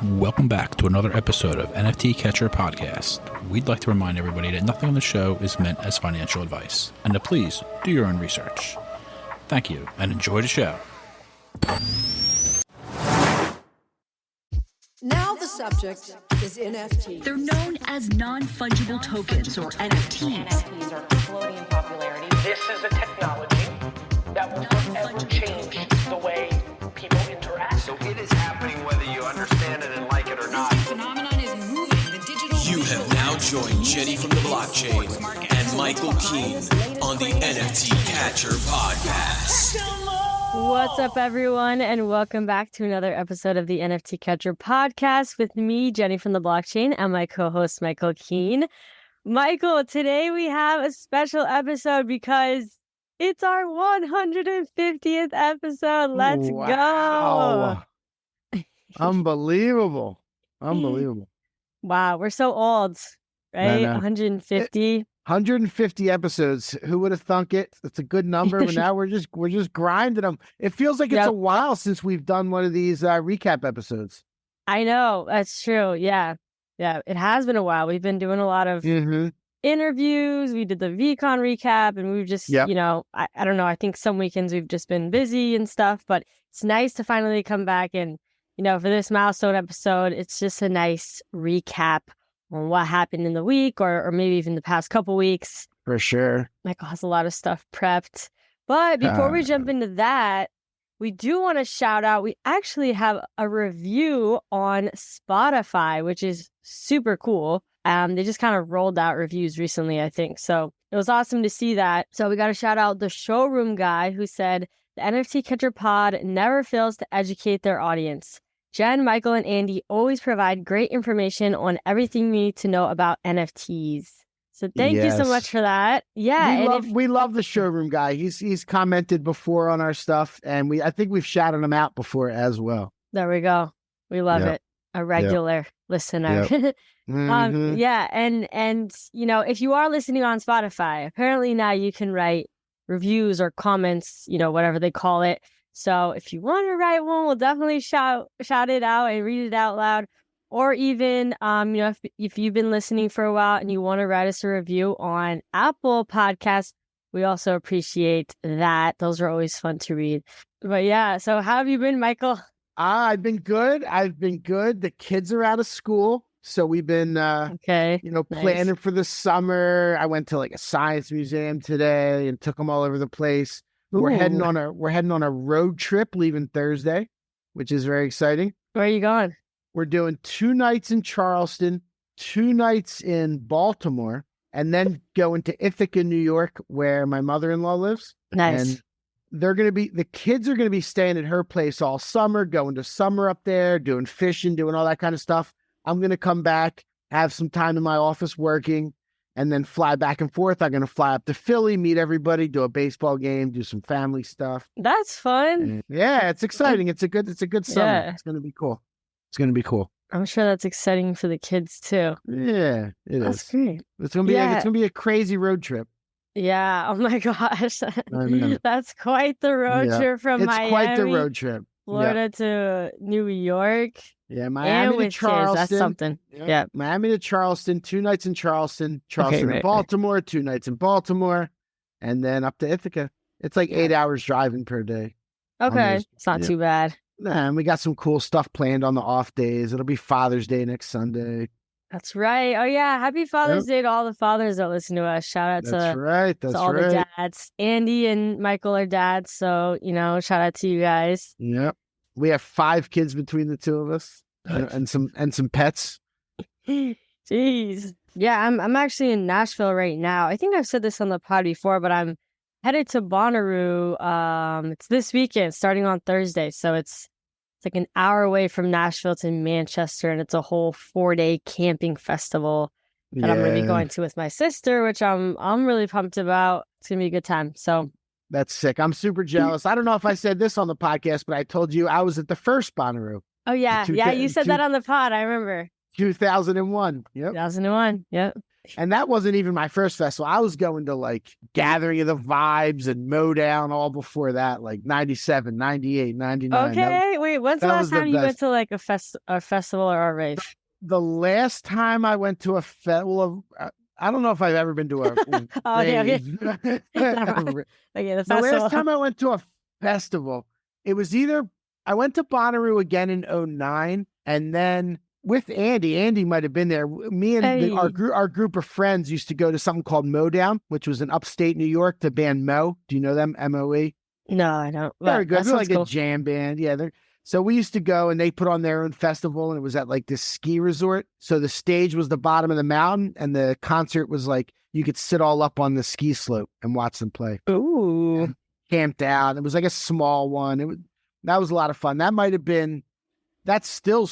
Welcome back to another episode of NFT Catcher Podcast. We'd like to remind everybody that nothing on the show is meant as financial advice, and to please do your own research. Thank you, and enjoy the show. Now the subject is NFTs. They're known as non-fungible tokens, or NFTs. NFTs are exploding in popularity. This is a technology that will forever change the way people interact. So it is happening whether you understand it and like it or not. This phenomenon is moving. The digital. You have now joined Jenny from the blockchain and Michael Keene on the NFT Catcher Podcast. What's up, everyone, and welcome back to another episode of the NFT Catcher Podcast with me, Jenny from the blockchain, and my co-host, Michael Keene. Michael, today we have a special episode because it's our 150th episode. Let's go. Unbelievable. Wow, we're so old, right? 150. 150 episodes. Who would have thunk it? It's a good number, but now we're just grinding them. It feels like it's a while since we've done one of these recap episodes. I know, that's true. Yeah, it has been a while. We've been doing a lot of interviews. We did the Vuitton recap, and we've just, I don't know. I think some weekends we've just been busy and stuff, but it's nice to finally come back and, for this milestone episode, it's just a nice recap on what happened in the week or maybe even the past couple weeks. For sure. Michael has a lot of stuff prepped. But before we jump into that, we do want to shout out, we actually have a review on Spotify, which is super cool. They just kind of rolled out reviews recently, I think. So it was awesome to see that. So we got to shout out the showroom guy who said, the NFT Catcher Pod never fails to educate their audience. Jen, Michael, and Andy always provide great information on everything you need to know about NFTs. So thank you so much for that. Yeah, we love the showroom guy. He's commented before on our stuff, and I think we've shouted him out before as well. There we go. We love it. A regular listener. And if you are listening on Spotify, apparently now you can write reviews or comments, whatever they call it. So if you want to write one, we'll definitely shout it out and read it out loud. Or even, if you've been listening for a while and you want to write us a review on Apple Podcasts, we also appreciate that. Those are always fun to read. But yeah, so how have you been, Michael? I've been good. The kids are out of school. So we've been, planning for the summer. I went to a science museum today and took them all over the place. Ooh. We're heading on a road trip leaving Thursday, which is very exciting. Where are you going? We're doing 2 nights in Charleston, 2 nights in Baltimore, and then going to Ithaca, New York, where my mother-in-law lives. Nice. And the kids are going to be staying at her place all summer, going to summer up there, doing fishing, doing all that kind of stuff. I'm going to come back, have some time in my office working, and then fly back and forth. I'm going to fly up to Philly, meet everybody, do a baseball game, do some family stuff. That's fun. And it's exciting. It's a good summer. Yeah. It's going to be cool. I'm sure that's exciting for the kids too. Yeah, that's great. It's going to be a crazy road trip. Yeah. Oh my gosh. That's quite the road trip from Miami. It's quite the road trip. Florida to New York. Yeah, Miami to Charleston. Kids, that's something. Yeah. Miami to Charleston, 2 nights in Charleston to Baltimore, 2 nights in Baltimore, and then up to Ithaca. It's 8 hours driving per day. Okay. It's not too bad. Nah, and we got some cool stuff planned on the off days. It'll be Father's Day next Sunday. That's right. Oh, yeah. Happy Father's Day to all the fathers that listen to us. Shout out to all the dads. Andy and Michael are dads. So, shout out to you guys. Yep. We have 5 kids between the two of us and some pets. Jeez. Yeah, I'm actually in Nashville right now. I think I've said this on the pod before, but I'm headed to Bonnaroo. It's this weekend, starting on Thursday. So it's an hour away from Nashville to Manchester, and it's a whole 4-day camping festival that I'm going to be going to with my sister, which I'm really pumped about. It's going to be a good time. So that's sick. I'm super jealous. I don't know if I said this on the podcast, but I told you I was at the first Bonnaroo. Oh, yeah. You said that on the pod. I remember. 2001. Yep. 2001. Yep. And that wasn't even my first festival. I was going to like Gathering of the Vibes and Modown all before that, like 97, 98, 99. Okay, wait, when's the last time you went to like a festival or a rave? The last time I went to a festival, I don't know if I've ever been to a okay. the festival. last time I went to a festival, it was either I went to Bonnaroo again in 09, and then with Andy might have been there. Me and our group of friends used to go to something called Modown, which was in upstate New York, the band Mo. Do you know them? MOE? No, I don't. Very good. They're like a jam band. Yeah, so we used to go, and they put on their own festival, and it was at like this ski resort. So the stage was the bottom of the mountain, and the concert was like you could sit all up on the ski slope and watch them play. Ooh. And camped out. It was like a small one. That was a lot of fun. That might have been before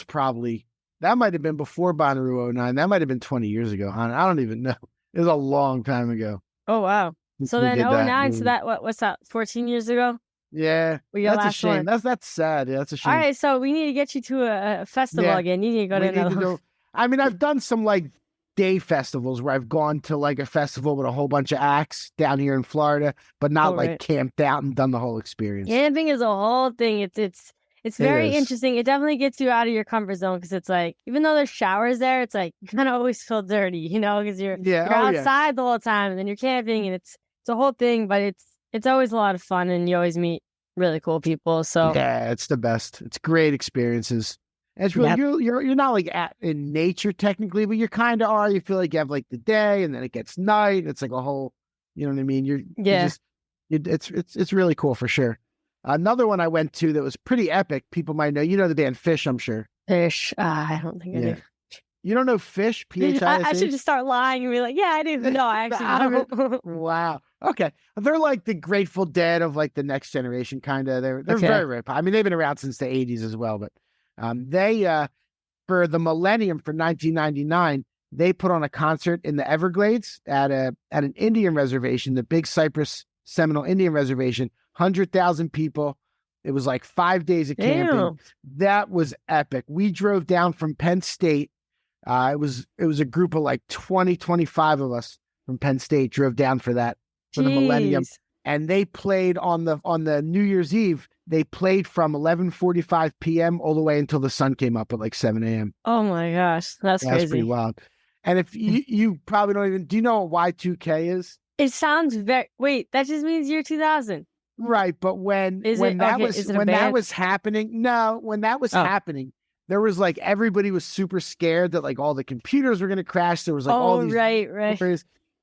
Bonnaroo 09. That might have been 20 years ago, hon. I don't even know. It was a long time ago. Oh, wow. So then 09, so what's that, 14 years ago? Yeah, that's a shame. That's sad. Yeah, that's a shame. All right, so we need to get you to a festival again. You need to go to another one. I mean, I've done some like day festivals where I've gone to like a festival with a whole bunch of acts down here in Florida, but not camped out and done the whole experience. Camping is a whole thing. It's very interesting. It definitely gets you out of your comfort zone because it's like, even though there's showers there, it's like you kind of always feel dirty, because you're outside the whole time, and then you're camping, and it's a whole thing, but it's always a lot of fun, and you always meet really cool people. So yeah, it's the best. It's great experiences. And it's really you're not like in nature technically, but you kind of are. You feel like you have like the day, and then it gets night. It's like a whole, you know what I mean? It's really cool for sure. Another one I went to that was pretty epic. People might know. You know the band Fish, I'm sure. Fish. I don't think I do. You don't know Fish? PHISH? I should just start lying and be like, yeah, I didn't know. I actually don't. Wow. Okay. They're like the Grateful Dead of like the next generation, kind of. They're very, very, I mean, they've been around since the 80s as well, but they, for the millennium, for 1999, they put on a concert in the Everglades at an Indian reservation, the Big Cypress Seminole Indian Reservation, 100,000 people. It was like 5 days of camping. Damn. That was epic. We drove down from Penn State. It was a group of like 20, 25 of us from Penn State drove down for that, for the millennium. And they played on the New Year's Eve. They played from 11:45 p.m. all the way until the sun came up at like 7 a.m. Oh my gosh. That's crazy. That's pretty wild. And if you probably don't even, do you know what Y2K is? It sounds wait, that just means year 2000. Right. But when that was happening, there was like, everybody was super scared that like all the computers were going to crash. There was like all these. Right.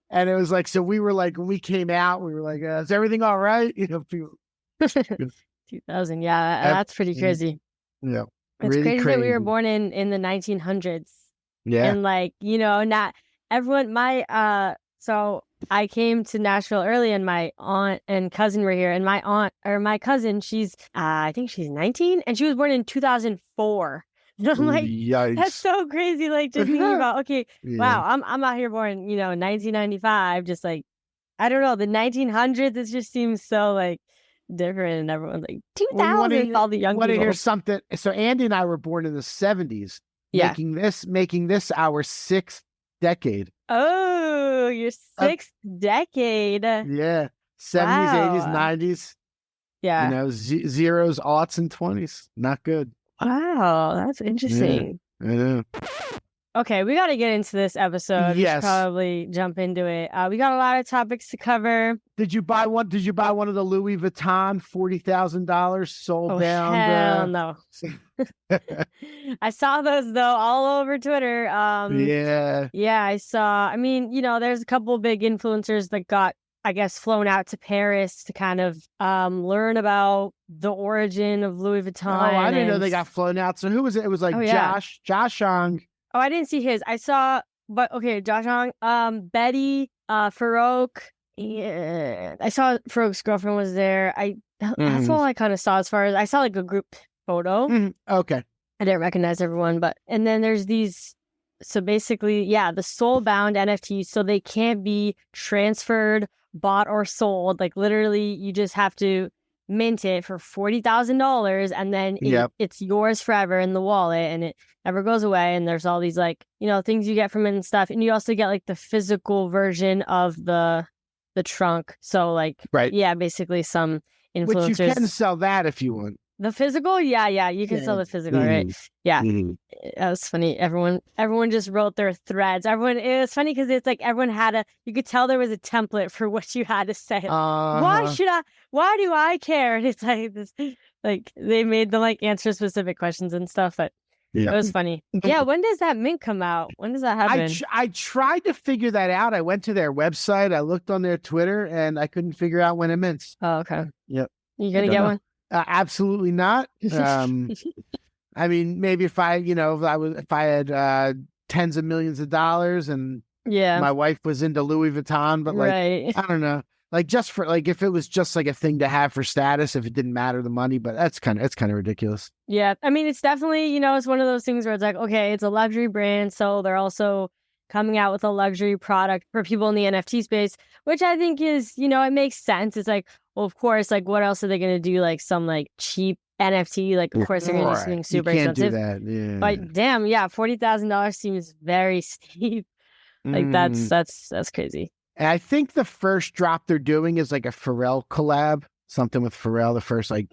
And it was like, so we were like, when we came out, we were like, is everything all right? People. 2000. Yeah. That's pretty crazy. Yeah. It's really crazy that we were born in the 1900s. Yeah. And like, not everyone, so I came to Nashville early, and my aunt and cousin were here, and my cousin, she's, I think she's 19, and she was born in 2004. And I'm like, yikes. That's so crazy. Like, just thinking about, okay, wow, I'm out here born, 1995, just like, I don't know, the 1900s, it just seems so like different, and everyone's like 2000, all the young people. Want to hear something? So Andy and I were born in the 70s, making this our sixth decade. Oh, your sixth decade. Yeah. 70s, 80s, 90s. Yeah. Zeros, aughts, and 20s. Not good. Wow, that's interesting. Yeah, I know. Okay, we got to get into this episode. Yes. We should probably jump into it. We got a lot of topics to cover. Did you buy one? Did you buy one of the Louis Vuitton $40,000 soul bound? Hell no. I saw those though all over Twitter. Yeah, I saw. I mean, there's a couple of big influencers that got, I guess, flown out to Paris to kind of learn about the origin of Louis Vuitton. Oh, I didn't know they got flown out. So who was it? It was like Josh Ong. Oh, I didn't see his. I saw, but okay, Josh Ong, Betty, Farouk. Yeah, I saw Farouk's girlfriend was there. That's all I kind of saw as far as I saw like a group photo. Okay. I didn't recognize everyone, and then there's these. So basically, the soul-bound NFTs, so they can't be transferred, bought, or sold. Like literally, you just have to mint it for $40,000 and then it's yours forever in the wallet and it never goes away. And there's all these like, things you get from it and stuff. And you also get like the physical version of the trunk. So like, basically some influencers. Which you can sell that if you want. The physical? Yeah. You can sell the physical, right? Yeah. That was funny. Everyone just wrote their threads. It was funny because it's like everyone you could tell there was a template for what you had to say. Why do I care? And it's like this, like they made them like answer specific questions and stuff, but it was funny. Yeah. When does that mint come out? When does that happen? I tried to figure that out. I went to their website. I looked on their Twitter and I couldn't figure out when it mints. Oh, okay. Yep. You going to get one? Absolutely not. I mean, maybe if I had tens of millions of dollars and my wife was into Louis Vuitton, but like, I don't know, like just for like, if it was just like a thing to have for status, if it didn't matter the money, but it's kind of ridiculous. Yeah. I mean, it's definitely, it's one of those things where it's like, okay, it's a luxury brand. So they're also coming out with a luxury product for people in the NFT space, which I think is, it makes sense. It's like, well, of course, like what else are they going to do? Like some like cheap NFT, like of course they're going to do something super expensive. You can't do that. Yeah. But damn, $40,000 seems very steep. Like that's crazy. And I think the first drop they're doing is like a Pharrell collab, something with Pharrell. The first like,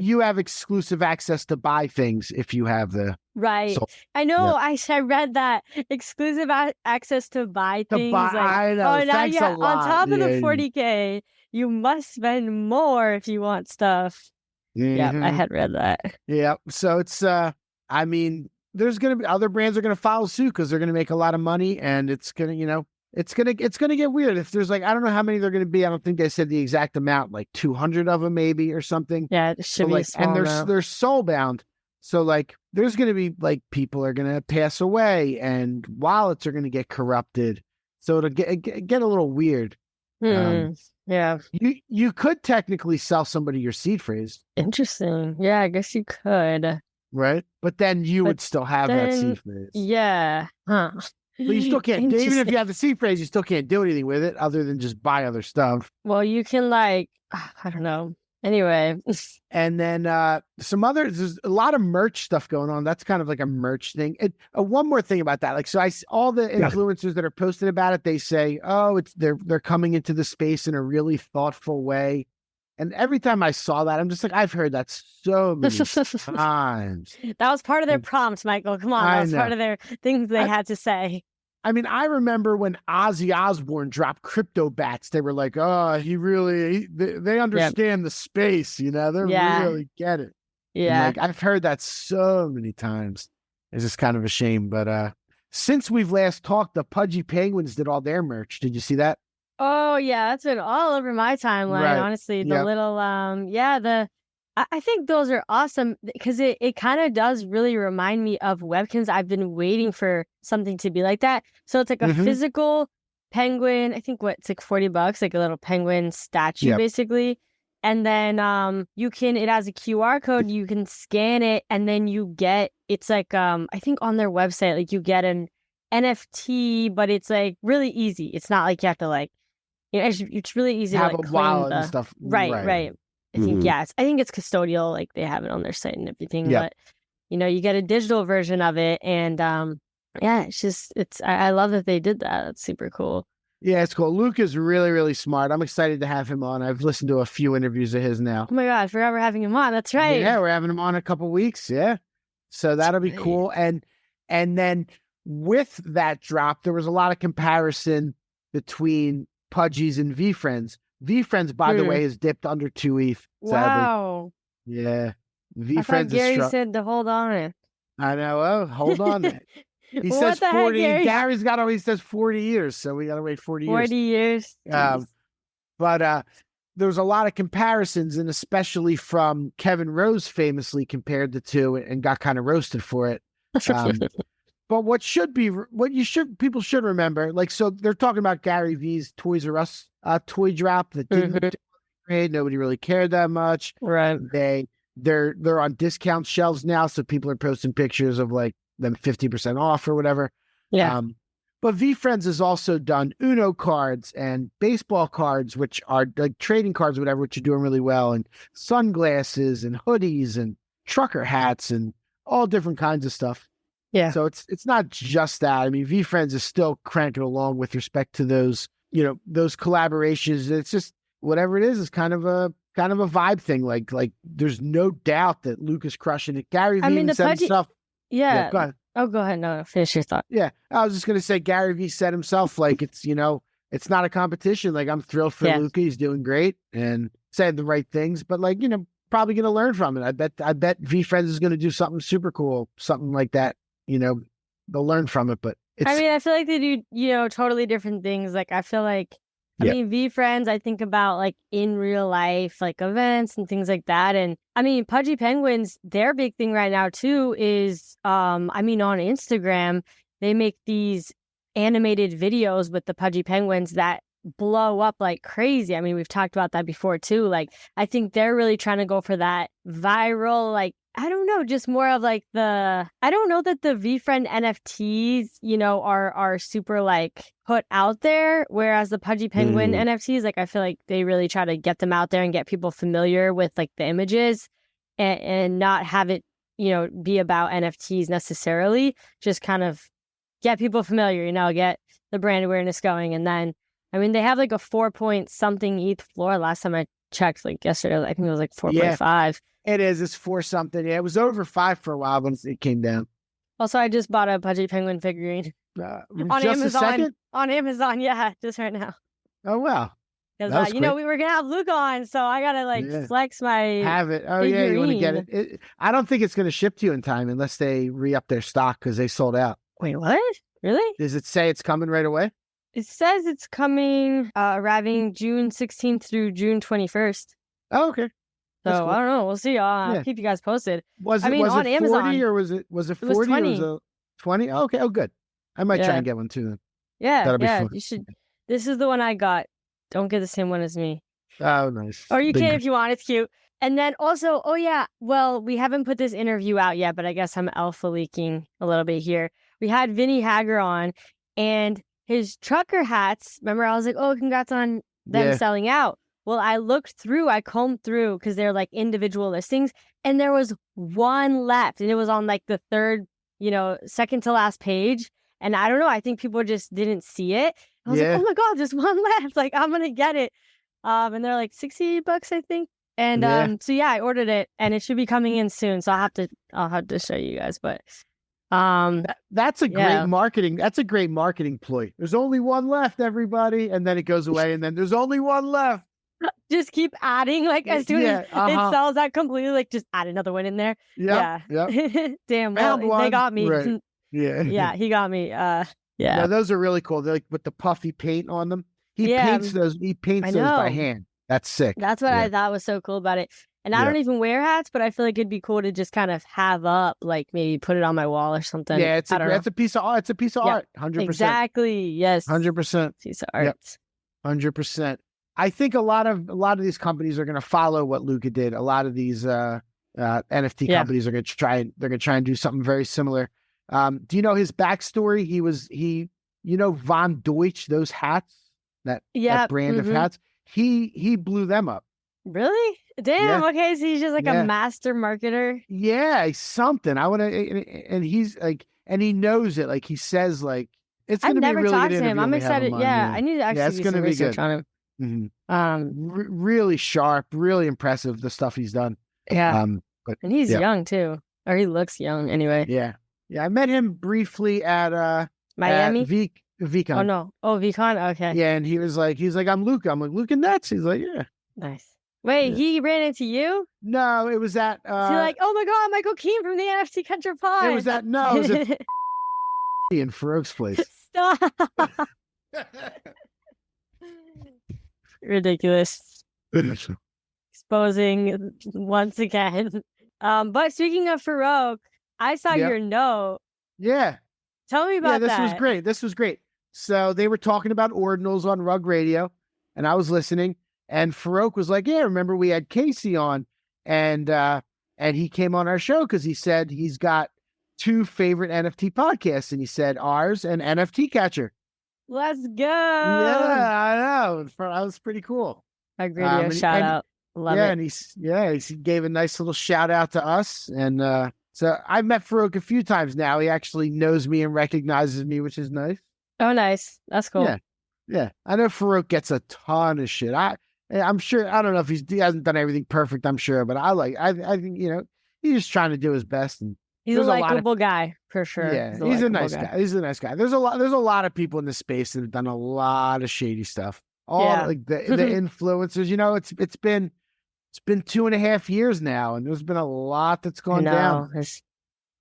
you have exclusive access to buy things if you have the I know. I read that exclusive access to buy things. I know. Thanks a lot. On top of the $40K, you must spend more if you want stuff. Yeah, I had read that. Yeah, so it's I mean, there's gonna be other brands are gonna follow suit because they're gonna make a lot of money, and it's gonna it's gonna get weird if there's like I don't know how many they're gonna be. I don't think they said the exact amount, like 200 of them maybe or something. Yeah, it should be a small amount. They're soul bound. So like there's gonna be like people are gonna pass away and wallets are gonna get corrupted. So it'll get a little weird. Yeah. You could technically sell somebody your seed phrase. Interesting. Yeah, I guess you could. Right? But then you would still have that seed phrase. Yeah. Huh. But you still can't, even if you have the seed phrase, you still can't do anything with it other than just buy other stuff. Well, you can like, I don't know. Anyway. And then there's a lot of merch stuff going on. That's kind of like a merch thing. One more thing about that. Like, so all the influencers that are posting about it, they say, they're coming into the space in a really thoughtful way. And every time I saw that, I'm just like, I've heard that so many times. That was part of their prompts, Michael. Come on. That was part of their things they had to say. I mean, I remember when Ozzy Osbourne dropped Crypto Bats, they were like, they understand the space, they really get it. Yeah. And like, I've heard that so many times. It's just kind of a shame. But since we've last talked, the Pudgy Penguins did all their merch. Did you see that? Oh, yeah. That's been all over my timeline, honestly. The little, I think those are awesome because it kind of does really remind me of Webkins. I've been waiting for something to be like that. So it's like a physical penguin. I think it's like $40, like a little penguin statue, basically. And then it has a QR code. You can scan it and then it's like, I think on their website, like you get an NFT, but it's like really easy. It's not like you have to like, it's really easy have to like a wallet and stuff. Right. I think, I think it's custodial, like they have it on their site and everything, but you get a digital version of it. And I love that they did that. It's super cool. Yeah, it's cool. Luke is really, really smart. I'm excited to have him on. I've listened to a few interviews of his now. Oh my God, forever having him on. That's right. Yeah, we're having him on in a couple weeks. Yeah. So that'll be cool. And then with that drop, there was a lot of comparison between Pudgies and VFriends. VFriends, by the way, has dipped under 2 ETH. Sadly. Wow. Yeah. VFriends Gary said to hold on it. I know. Oh, hold on. He says 40. Gary's he says 40 years. So we got to wait 40 years. 40 years. But there was a lot of comparisons, and especially from Kevin Rose famously compared the two and got kind of roasted for it. But people should remember, like, so they're talking about Gary V's Toys R Us toy drop that didn't do great. Nobody really cared that much. Right. They're on discount shelves now, so people are posting pictures of like them 50% off or whatever. Yeah. But VFriends has also done Uno cards and baseball cards, which are like trading cards, or whatever, which are doing really well, and sunglasses and hoodies and trucker hats and all different kinds of stuff. Yeah. So it's not just that. I mean, VFriends is still cranking along with respect to those, those collaborations. It's just whatever it is kind of a vibe thing. Like there's no doubt that Luke is crushing it. Gary Vee even said himself. Yeah. Go ahead. Oh, go ahead. No, finish your thought. Yeah. I was just gonna say Gary Vee said himself, like it's not a competition. Like I'm thrilled for Luca. He's doing great and saying the right things, but like, probably gonna learn from it. I bet VFriends is gonna do something super cool, something like that. They'll learn from it, but I feel like they do, totally different things. Like, I feel like, VFriends, I think about like in real life, like events and things like that. And Pudgy Penguins, their big thing right now too is, on Instagram, they make these animated videos with the Pudgy Penguins that blow up like crazy. We've talked about that before too. Like, I think they're really trying to go for that viral, like, I don't know, just more of like I don't know that the VFriend NFTs, are super like put out there. Whereas the Pudgy Penguin NFTs, like, I feel like they really try to get them out there and get people familiar with like the images and not have it, be about NFTs necessarily. Just kind of get people familiar, get the brand awareness going. And then, they have like a 4-point-something ETH floor. Last time I checked, like yesterday, I think it was like 4.5. It is. It's 4 something. Yeah, it was over 5 for a while, but it came down. Also, I just bought a Pudgy Penguin figurine on Amazon. On Amazon, yeah, just right now. Oh wow! Because we were gonna have Luke on, so I gotta flex my have it. Oh figurine. Yeah, you want to get it. I don't think it's gonna ship to you in time unless they re-up their stock because they sold out. Wait, what? Really? Does it say it's coming right away? It says it's coming, arriving June 16th through June 21st. Oh, okay. So cool. I don't know. We'll see. I'll keep you guys posted. Was it on 40 Amazon, or was it 40 it was 20. or was it 20? Oh, okay. Oh, good. I might try and get one too then. Yeah. That'll be fun. You should. This is the one I got. Don't get the same one as me. Oh, nice. Or you can if you want. It's cute. And then also, well, we haven't put this interview out yet, but I guess I'm alpha leaking a little bit here. We had Vinny Hager on, and his trucker hats. Remember, I was like, oh, congrats on them selling out. Well, I combed through because they're like individual listings, and there was one left, and it was on like the third, second to last page. And I don't know, I think people just didn't see it. I was like, oh my God, there's one left. Like, I'm going to get it. And they're like $60, I think. And so I ordered it, and it should be coming in soon. So I'll have to show you guys, but that's a great marketing. That's a great marketing ploy. There's only one left, everybody. And then it goes away, and then there's only one left. Just keep adding, like as soon as it sells out completely, like just add another one in there. Yeah. Damn, well, they got me. Right. Yeah, he got me. No, those are really cool. They're like with the puffy paint on them. He paints those by hand. That's sick. That's what I thought was so cool about it. And I don't even wear hats, but I feel like it'd be cool to just kind of have up, like maybe put it on my wall or something. Yeah, it's a piece of art. It's a piece of art. 100%. Exactly. Yes. 100%. Piece of art. 100%. I think a lot of these companies are going to follow what Luca did. A lot of these NFT companies are going to try. They're going to try and do something very similar. Do you know his backstory? He Von Deutsch, those hats, that brand of hats. He blew them up. Really? Damn. Yeah. Okay, so he's just like a master marketer. Yeah, something. I want to, and he's like, and he knows it. Like he says, like it's going to be really good. I've never talked to him. I'm excited. I need to actually do some research on him. Mm-hmm. Really sharp, really impressive. The stuff he's done. Yeah. And he's young too, or he looks young anyway. Yeah. I met him briefly at Miami. At Vuitton. Oh no. Oh, Vuitton. Okay. Yeah, and he's like, I'm Luca. I'm like, Luca nuts. He's like, yeah. Nice. Wait, he ran into you? No, it was at. So you're like, oh my God, Michael Keane from the NFT Catcher Pod. It was at in Farouk's place. Stop. Ridiculous. Exposing once again. But speaking of Farouk, I saw your note. Yeah. Tell me about that. This was great. So they were talking about ordinals on Rug Radio, and I was listening, and Farouk was like, yeah, remember we had Casey on, and he came on our show because he said he's got 2 favorite NFT podcasts, and he said ours and NFT Catcher. Let's go. Yeah, I know. That was pretty cool. Greg Radio shout out. Love it. And he gave a nice little shout out to us. And so I've met Farouk a few times now. He actually knows me and recognizes me, which is nice. Oh, nice. That's cool. Yeah. I know Farouk gets a ton of shit. I'm sure, I don't know if he hasn't done everything perfect, I'm sure, but I think, he's just trying to do his best. And he's a likable guy for sure. Yeah, he's a nice guy. He's a nice guy. There's a lot of people in this space that have done a lot of shady stuff. Like the influencers, it's been 2.5 years now, and there's been a lot that's gone down.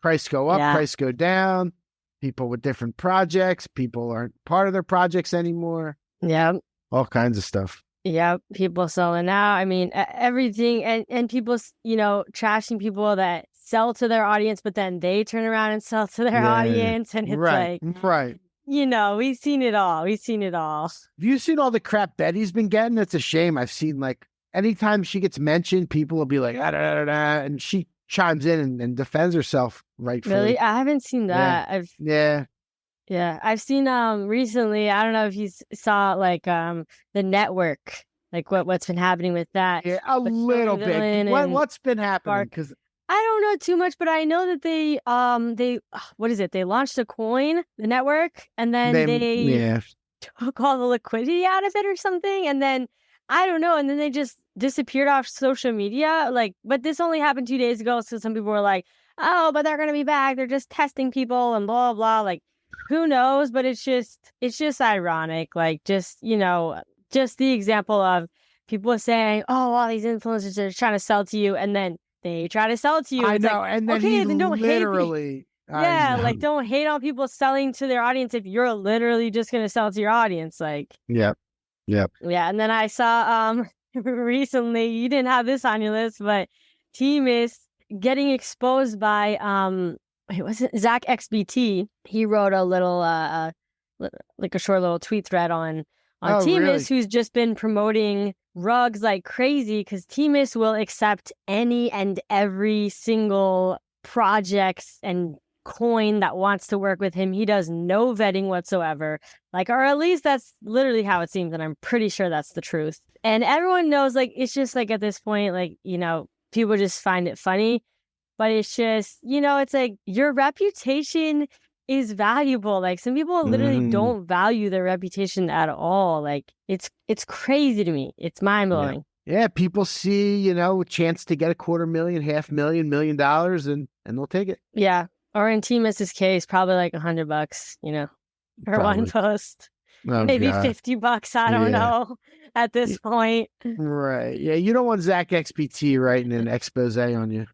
Price go up, price go down. People with different projects, people aren't part of their projects anymore. Yeah, all kinds of stuff. Yeah, people selling out. I mean, everything, and people, trashing people that sell to their audience, but then they turn around and sell to their audience, and it's right. We've seen it all. Have you seen all the crap Betty's been getting? It's a shame. I've seen anytime she gets mentioned, people will be like, and she chimes in and defends herself rightfully. Really? I haven't seen that. Yeah. I've seen recently, I don't know if you saw the network, what's been happening with that. Yeah, a little bit. What's been happening? Because I don't know too much, but I know that they what is it? They launched a coin, the network, and then they took all the liquidity out of it or something, and then I don't know, and then they just disappeared off social media. But this only happened 2 days ago, so some people were like, "Oh, but they're gonna be back. They're just testing people and blah blah." Who knows? But it's just ironic. Just the example of people saying, "Oh, all these influencers are trying to sell to you," and then they try to sell to you. I know, and then then don't literally. Don't hate on people selling to their audience if you're literally just gonna sell to your audience. Yep. Yeah, and then I saw recently, you didn't have this on your list, but Team is getting exposed by was it Zach XBT? He wrote a little a short little tweet thread on Teamus, who's just been promoting rugs like crazy, because Teamus will accept any and every single project and coin that wants to work with him. He does no vetting whatsoever, or at least that's literally how it seems, and I'm pretty sure that's the truth. And everyone knows, it's just at this point, people just find it funny, but it's just, it's your reputation is valuable. Some people literally don't value their reputation at all. It's crazy to me. It's mind blowing. Yeah, people see, a chance to get $250,000, $500,000, $1 million, and they'll take it. Yeah. Or in Teamus's case, probably $100, for one post. Oh, maybe God. $50. I don't know at this point. Right. Yeah. You don't want Zach XPT writing an expose on you.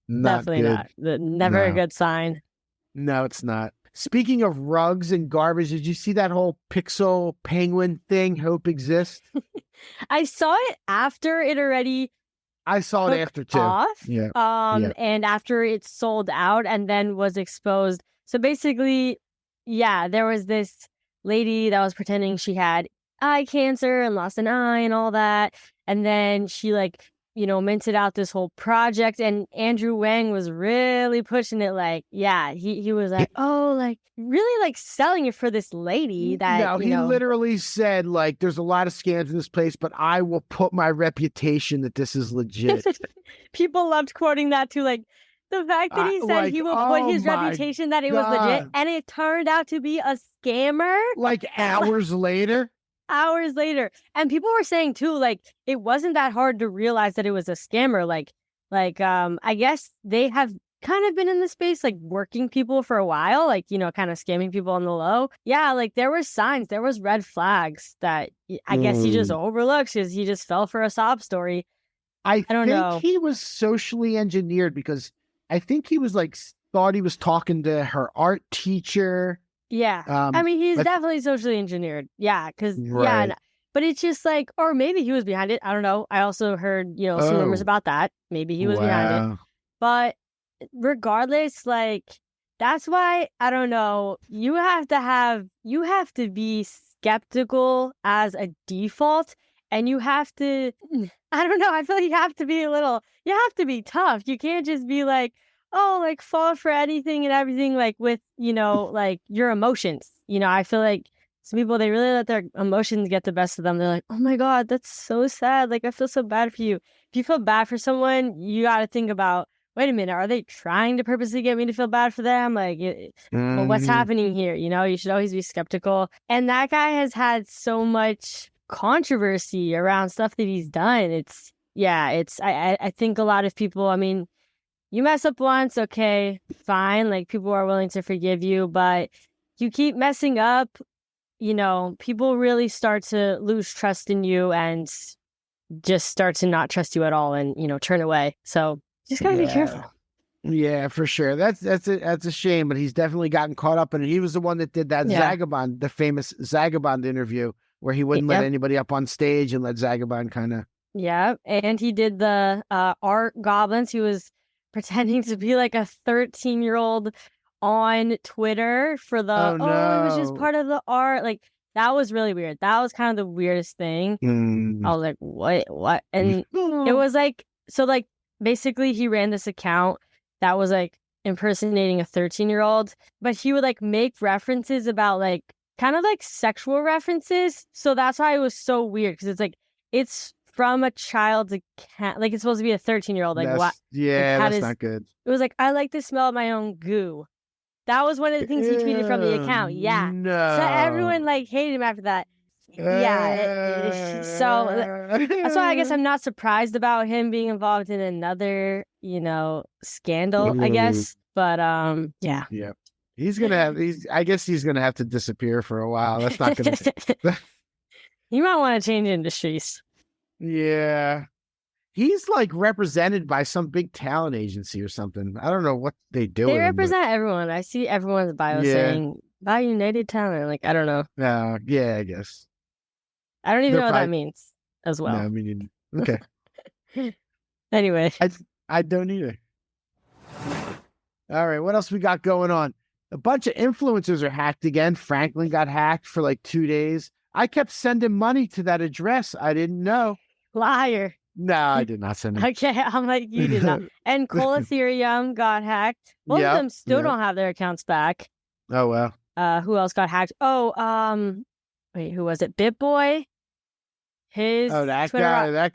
Definitely not. Never a good sign. No, it's not. Speaking of rugs and garbage, did you see that whole pixel penguin thing? Hope exists. I saw it after it already. I saw it after too. Off, and after it sold out and then was exposed. So basically, there was this lady that was pretending she had eye cancer and lost an eye and all that, and then she minted out this whole project, and Andrew Wang was really pushing it. He was really selling it for this lady that. No, he literally said there's a lot of scams in this place, but I will put my reputation that this is legit. People loved quoting that too, the fact that he said he will put his reputation that it was legit, and it turned out to be a scammer. Hours later. Hours later, and people were saying too, it wasn't that hard to realize that it was a scammer. I guess they have kind of been in the space, working people for a while, kind of scamming people on the low. Yeah, there were signs, there was red flags that I guess he just overlooks because he just fell for a sob story. I don't know. He was socially engineered because I think he was thought he was talking to her art teacher. Yeah. I mean, he's definitely socially engineered. Yeah. Because, but it's just or maybe he was behind it. I don't know. I also heard, some rumors about that. Maybe he was behind it. But regardless, that's why, I don't know, you have to be skeptical as a default, and you have to, I don't know, I feel like you have to be tough. You can't just be oh, like fall for anything and everything, like with, like your emotions. I feel like some people, they really let their emotions get the best of them. They're like, oh my God, that's so sad. Like, I feel so bad for you. If you feel bad for someone, you got to think about, wait a minute, are they trying to purposely get me to feel bad for them? Like, well, what's happening here? You should always be skeptical. And that guy has had so much controversy around stuff that he's done. I think a lot of people, I mean, you mess up once, okay, fine. Like, people are willing to forgive you, but you keep messing up, people really start to lose trust in you and just start to not trust you at all and, turn away. So just gotta be careful. Yeah, for sure. That's a shame, but he's definitely gotten caught up in it. He was the one that did that Zagabond, the famous Zagabond interview where he wouldn't let anybody up on stage and let Zagabond kind of. Yeah, and he did the art goblins. He was pretending to be like a 13-year-old on Twitter for the, it was just part of the art. Like, that was really weird. That was kind of the weirdest thing. I was like, what? And it was like, so like, basically he ran this account that was like impersonating a 13-year-old, but he would like make references about like, kind of like sexual references. So that's why it was so weird. Cause it's like, it's from a child's account. Like, it's supposed to be a 13-year-old. Like, what? Yeah, that's not good. It was like, I like to smell my own goo. That was one of the things he tweeted from the account. Yeah. No. So everyone like hated him after that. Yeah. So that's why I guess I'm not surprised about him being involved in another, scandal, I guess. But yeah. Yeah. I guess he's gonna have to disappear for a while. That's not gonna You might want to change industries. Yeah. He's like represented by some big talent agency or something. I don't know what they do. They represent everyone. I see everyone's bio saying by United Talent. Like, I don't know. Yeah, I guess. I don't even know what that means as well. No, I mean, okay. Anyway. I don't either. All right, what else we got going on? A bunch of influencers are hacked again. Franklin got hacked for like 2 days. I kept sending money to that address. I didn't know. Liar. No, I did not send it. Okay, I'm like, you did not. And Cole Ethereum got hacked. Both of them still don't have their accounts back. Oh, well. Who else got hacked? Oh, wait, who was it? BitBoy. His that Twitter guy, that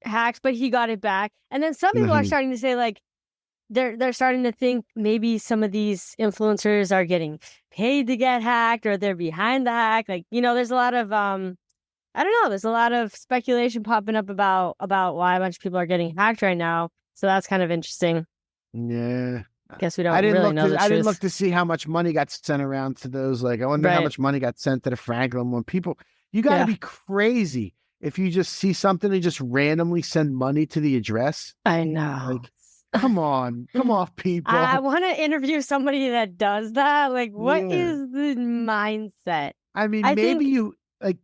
hacked, but he got it back. And then some people are starting to say, like, they're starting to think maybe some of these influencers are getting paid to get hacked or they're behind the hack. Like, there's a lot of I don't know. There's a lot of speculation popping up about why a bunch of people are getting hacked right now. So that's kind of interesting. Yeah. I guess we don't really know the truth. I didn't look to see how much money got sent around to those. Like, I wonder how much money got sent to the Franklin one. People, you got to be crazy if you just see something and just randomly send money to the address. I know. Like, come on, come off, people. I want to interview somebody that does that. Like, what is the mindset? I mean,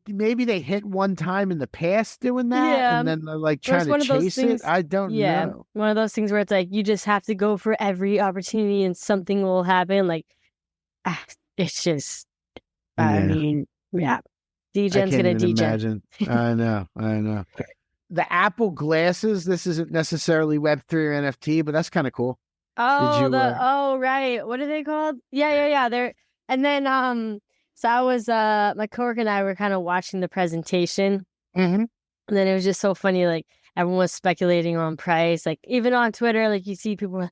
maybe they hit one time in the past doing that, and then they're like trying to chase it. I don't know. One of those things where it's like you just have to go for every opportunity, and something will happen. Like, it's just, I mean, DGen's gonna degen. I know. The Apple glasses. This isn't necessarily Web3 or NFT, but that's kind of cool. Oh, right. What are they called? Yeah. They're and then So I was, my coworker and I were kind of watching the presentation. Mm-hmm. And then it was just so funny. Like, everyone was speculating on price. Like, even on Twitter, like, you see people like,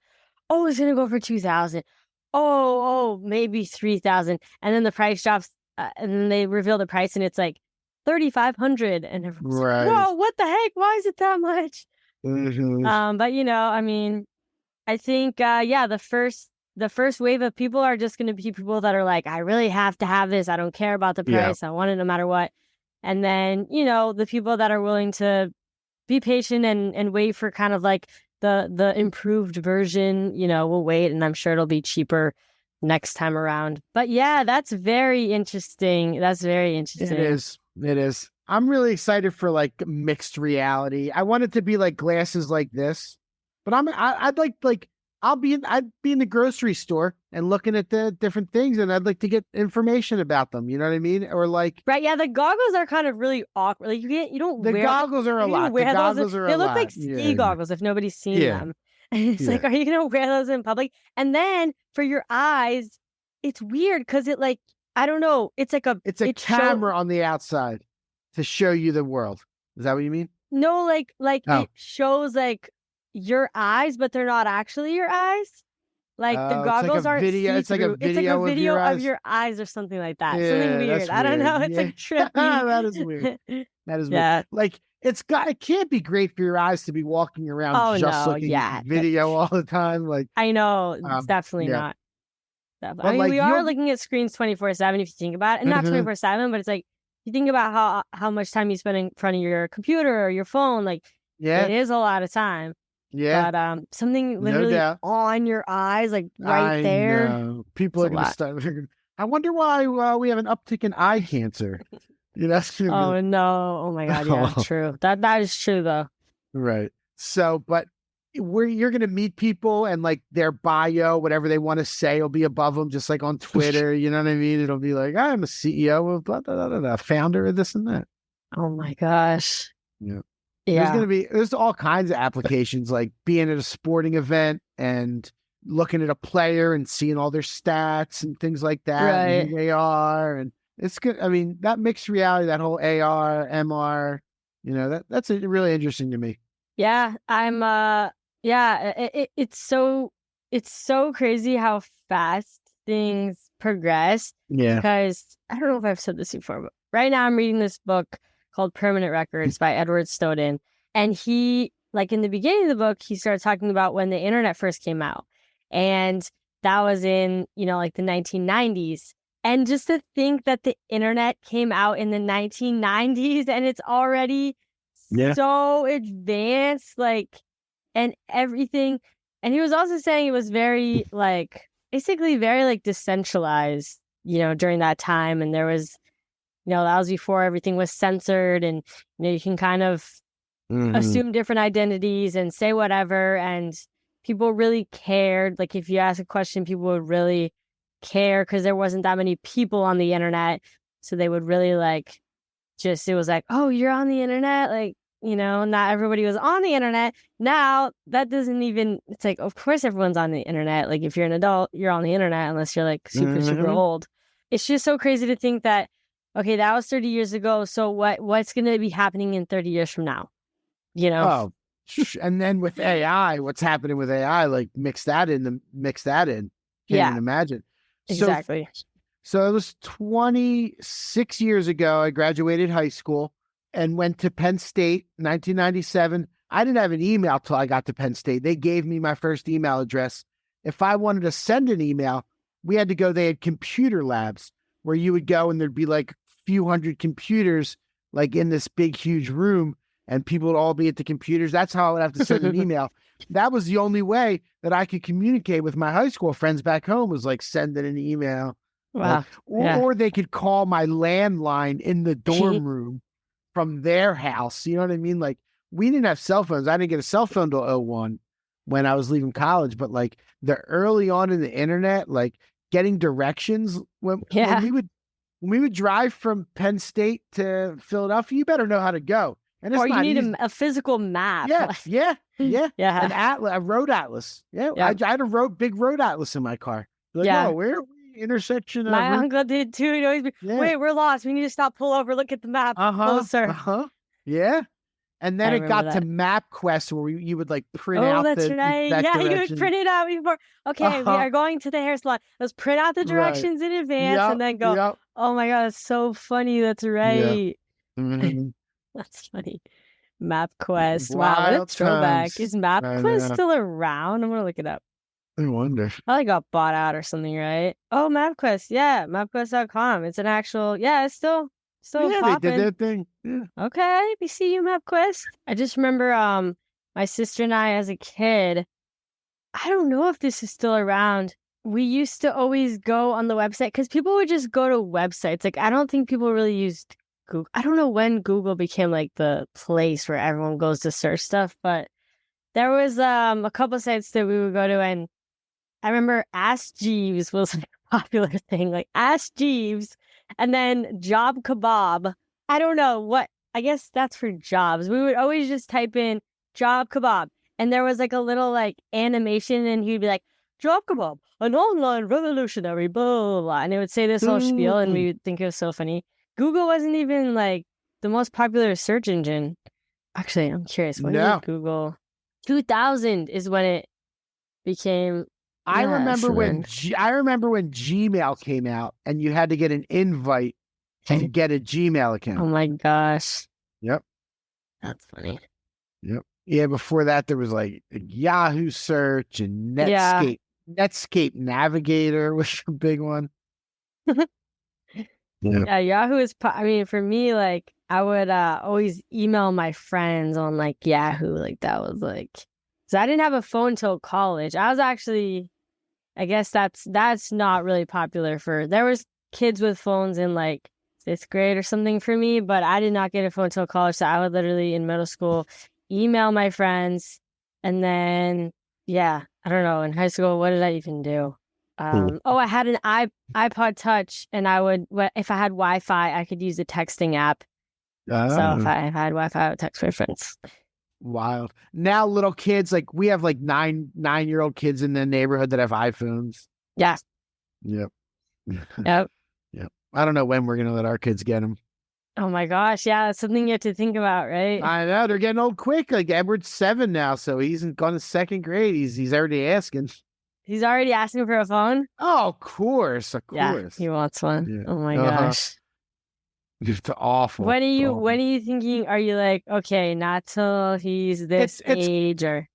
oh, it's going to go for 2,000. Oh, maybe 3,000. And then the price drops and then they reveal the price and it's like 3,500. And everyone's like, whoa, what the heck? Why is it that much? Mm-hmm. But, I mean, I think, the first wave of people are just going to be people that are like, I really have to have this. I don't care about the price. I want it no matter what. And then, the people that are willing to be patient and wait for kind of like the improved version, will wait. And I'm sure it'll be cheaper next time around. But yeah, that's very interesting. That's very interesting. It is. I'm really excited for like mixed reality. I want it to be like glasses like this, but I'd like I'd be in the grocery store and looking at the different things, and I'd like to get information about them. You know what I mean? Or like, right? Yeah, the goggles are kind of really awkward. Like you don't. The wear goggles are a lot. The goggles are a lot. They look like ski goggles if nobody's seen them. And it's like, are you going to wear those in public? And then for your eyes, it's weird because it like, I don't know. It's like it's a camera on the outside to show you the world. Is that what you mean? No, like it shows like your eyes, but they're not actually your eyes. Like the goggles aren't see-through. It's like a video of your eyes or something like that. Yeah, something weird. That's I don't know. weird. It's like trippy. That is weird. That is weird. Like it can't be great for your eyes to be walking around looking at video all the time. Like I know it's definitely not. I mean, like, we are looking at screens 24/7 if you think about it, and not 24/7, but it's like you think about how much time you spend in front of your computer or your phone. Like it is a lot of time. Yeah. But something literally on your eyes, like right there. Know. People are going to start. I wonder why we have an uptick in eye cancer. Oh no! Oh my God! Yeah, true. That is true though. Right. So, but you're going to meet people and like their bio, whatever they want to say, will be above them, just like on Twitter. You know what I mean? It'll be like, I'm a CEO of blah, blah, blah, blah, founder of this and that. Oh my gosh. Yeah. Yeah. There's all kinds of applications, like being at a sporting event and looking at a player and seeing all their stats and things like that, and who they are. And it's good. I mean, that mixed reality, that whole AR, MR, that's really interesting to me. Yeah. It's so crazy how fast things progress. Yeah. Because I don't know if I've said this before, but right now I'm reading this book called Permanent Records by Edward Snowden. And he, like in the beginning of the book, he started talking about when the internet first came out. And that was in, like the 1990s. And just to think that the internet came out in the 1990s and it's already so advanced, like, and everything. And he was also saying it was very, like, basically very, like, decentralized, during that time. And there was, that was before everything was censored, and you can kind of assume different identities and say whatever, and people really cared. Like if you ask a question, people would really care because there wasn't that many people on the internet, so they would really it was like, oh, you're on the internet, like not everybody was on the internet. Now that doesn't even. It's like, of course everyone's on the internet. Like if you're an adult, you're on the internet unless you're like super old. It's just so crazy to think that. Okay, that was 30 years ago. So what's going to be happening in 30 years from now? Oh, and then with AI, what's happening with AI? Like mix that in. Can't even imagine. Exactly. So it was 26 years ago. I graduated high school and went to Penn State, 1997. I didn't have an email till I got to Penn State. They gave me my first email address. If I wanted to send an email, we had to go. They had computer labs where you would go and there'd be like few hundred computers like in this big huge room, and people would all be at the computers. That's how I would have to send an email. That was the only way that I could communicate with my high school friends back home, was like sending an email. Wow. Or they could call my landline in the dorm room from their house. You know what I mean? Like we didn't have cell phones. I didn't get a cell phone till 2001 when I was leaving college, but like the early on in the internet, like getting directions when we would drive from Penn State to Philadelphia, you better know how to go. And it's or you need easy. a physical map. Yeah. Yeah. An atlas, a road atlas. Yeah. I had a big road atlas in my car. Like, oh, where are we? Intersection. My uncle did too. He'd always be, wait, we're lost. We need to stop, pull over, look at the map closer. Yeah. And then it got to MapQuest where you would like print out that's right. direction. You would print it out before. Okay, we are going to the hair salon. Let's print out the directions in advance and then go. Oh my God, it's so funny. That's right. That's funny. MapQuest. Wow, what a throwback. Is MapQuest still around? I'm going to look it up. I wonder. Probably got bought out or something, right? Oh, MapQuest. Yeah, MapQuest.com. It's an actual, it's still popping. They did their thing. Yeah. Okay, we see you, MapQuest. I just remember my sister and I as a kid, I don't know if this is still around. We used to always go on the website because people would just go to websites. Like, I don't think people really used Google. I don't know when Google became like the place where everyone goes to search stuff, but there was a couple sites that we would go to, and I remember Ask Jeeves was a popular thing, like Ask Jeeves, and then Job Kebab. I don't know what, I guess that's for jobs. We would always just type in Job Kebab, and there was like a little like animation, and he'd be like, "Drop kebab, an online revolutionary, blah, blah, blah," and it would say this whole spiel, and we would think it was so funny. Google wasn't even like the most popular search engine. Actually, I'm curious. When did Google? 2000 is when it became. I remember when Gmail came out, and you had to get an invite to get a Gmail account. Oh my gosh. Yep. That's funny. Yep. Yeah. Before that, there was like Yahoo search and Netscape. Yeah. Netscape Navigator was a big one. Yeah. Yahoo is. I mean, for me, like I would always email my friends on like Yahoo. Like that was like. So I didn't have a phone till college. I was actually. I guess that's not really popular there was kids with phones in like 5th grade or something for me, but I did not get a phone until college. So I would literally in middle school email my friends, and then I don't know, in high school, what did I even do? I had an iPod Touch, and I would, if I had Wi-Fi, I could use the texting app. So if I had Wi-Fi, I would text my friends. Wild. Now little kids, like we have like 9-year-old kids in the neighborhood that have iPhones. Yeah. Yep. Yep. Yep. I don't know when we're gonna let our kids get them. Oh my gosh, yeah, that's something you have to think about, right? I know, they're getting old quick. Like Edward's 7 now, so he's gone to 2nd grade. He's already asking. He's already asking for a phone? Oh, of course. Yeah, he wants one. Yeah. Oh my gosh. Just awful. When are you thinking, are you like, okay, not till he's this age, or?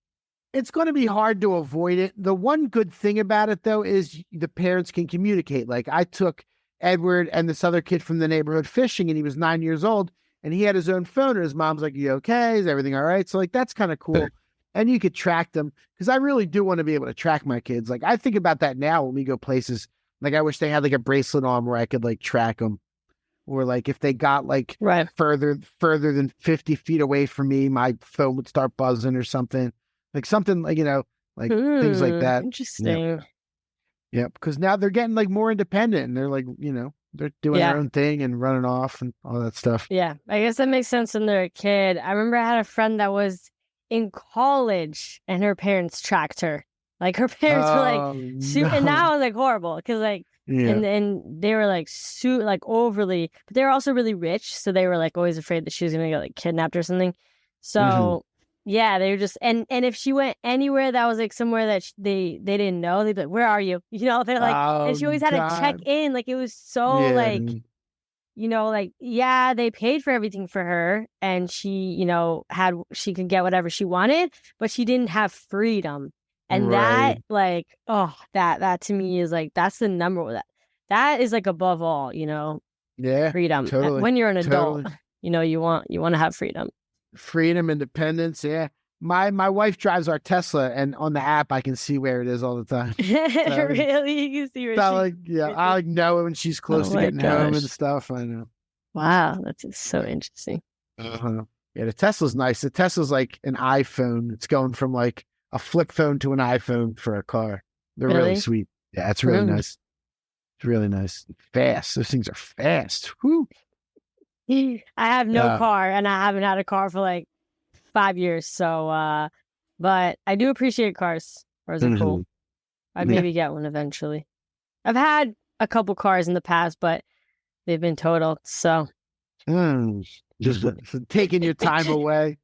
It's going to be hard to avoid it. The one good thing about it, though, is the parents can communicate. Like I took Edward and this other kid from the neighborhood fishing, and he was 9 years old, and he had his own phone, and his mom's like, "You okay? Is everything all right?" So like, that's kind of cool. And you could track them, because I really do want to be able to track my kids. Like I think about that now when we go places. Like I wish they had like a bracelet on where I could like track them. Or like if they got like further than 50 feet away from me, my phone would start buzzing or something. Like something like, like things like that. Interesting. Yeah. Because now they're getting like more independent, and they're like, they're doing their own thing and running off and all that stuff. Yeah. I guess that makes sense when they're a kid. I remember I had a friend that was in college, and her parents tracked her. Like her parents were like, and now it was like horrible, because like, and they were like overly, but they were also really rich, so they were like always afraid that she was gonna get like kidnapped or something. So they were just, and if she went anywhere that was like somewhere that they didn't know, they'd be like, "Where are you?" They're like, and she always had to check in. Like it was so like, they paid for everything for her, and she she could get whatever she wanted, but she didn't have freedom. And that, like, that to me is like, that's the number one. That is like above all, freedom. Totally. When you're an adult, you want to have freedom. Freedom, independence. Yeah. My wife drives our Tesla, and on the app, I can see where it is all the time. So, really? You can see where I like know it when she's close to getting home and stuff. I know. Wow. That's so interesting. Yeah. The Tesla's nice. The Tesla's like an iPhone. It's going from like a flip phone to an iPhone for a car. They're really sweet. Yeah, it's really nice. It's really nice. Fast. Those things are fast. Whew. I have no car, and I haven't had a car for like 5 years. So, but I do appreciate cars. Cars are cool. I'd maybe get one eventually. I've had a couple cars in the past, but they've been totaled. So, just taking your time away.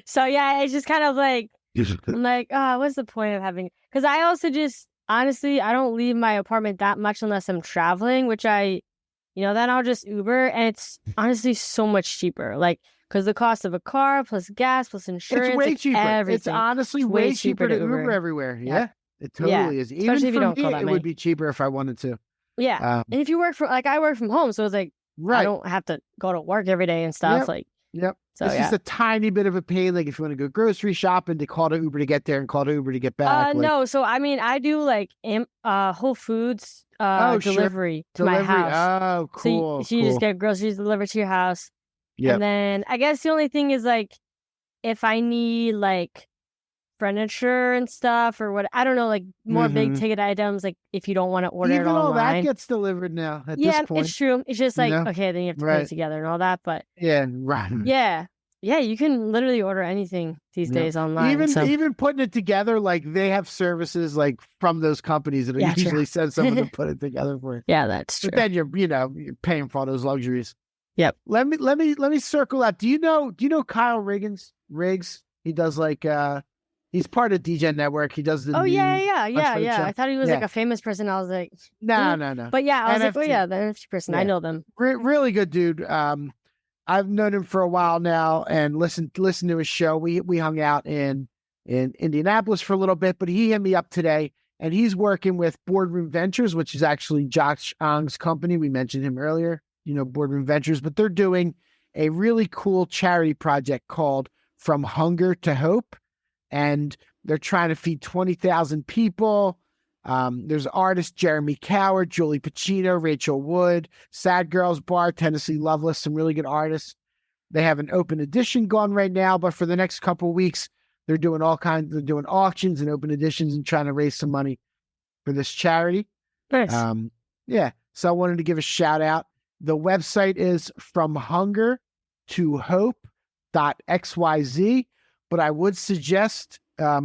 So yeah, it's just kind of like, I'm like, what's the point of having? Because I also just, honestly, I don't leave my apartment that much unless I'm traveling, which then I'll just Uber, and it's honestly so much cheaper. Like, because the cost of a car plus gas plus insurance, it's way cheaper. Everything. It's honestly way cheaper to Uber everywhere. Yeah, it totally is. Even especially if you don't call that it money. Would be cheaper if I wanted to. Yeah, and if you work from, like, I work from home, so it's like I don't have to go to work every day and stuff. So it's just a tiny bit of a pain. Like if you want to go grocery shopping, to call to Uber to get there and call to Uber to get back. No. So I mean, I do like Whole Foods delivery to my house. Oh, cool. So you just get groceries delivered to your house. Yeah. And then I guess the only thing is like, if I need like furniture and stuff or what, I don't know, like more big ticket items, like if you don't want to order even it online. All that gets delivered now at this point. It's true. It's just like, okay, then you have to put it together and all that, but yeah, right. Yeah. Yeah, you can literally order anything these days online. Even putting it together, like they have services like from those companies that usually send someone to put it together for you. Yeah, that's true. But then you're paying for all those luxuries. Yep. Let me circle out. Do you know Kyle Riggs? He does like he's part of DJ Network. He does the yeah. I thought he was like a famous person. I was like, no. But yeah, I was NFT. like, oh yeah, the NFT person. I know them. Really good dude. I've known him for a while now and listened to his show. We hung out in Indianapolis for a little bit, but he hit me up today and he's working with Boardroom Ventures, which is actually Josh Ang's company. We mentioned him earlier, Boardroom Ventures, but they're doing a really cool charity project called From Hunger to Hope. And they're trying to feed 20,000 people. There's artists Jeremy Coward, Julie Pacino, Rachel Wood, Sad Girls Bar, Tennessee Loveless, some really good artists. They have an open edition going right now, but for the next couple of weeks, they're doing auctions and open editions and trying to raise some money for this charity. Nice. So I wanted to give a shout out. The website is fromhungertohope.xyz, but I would suggest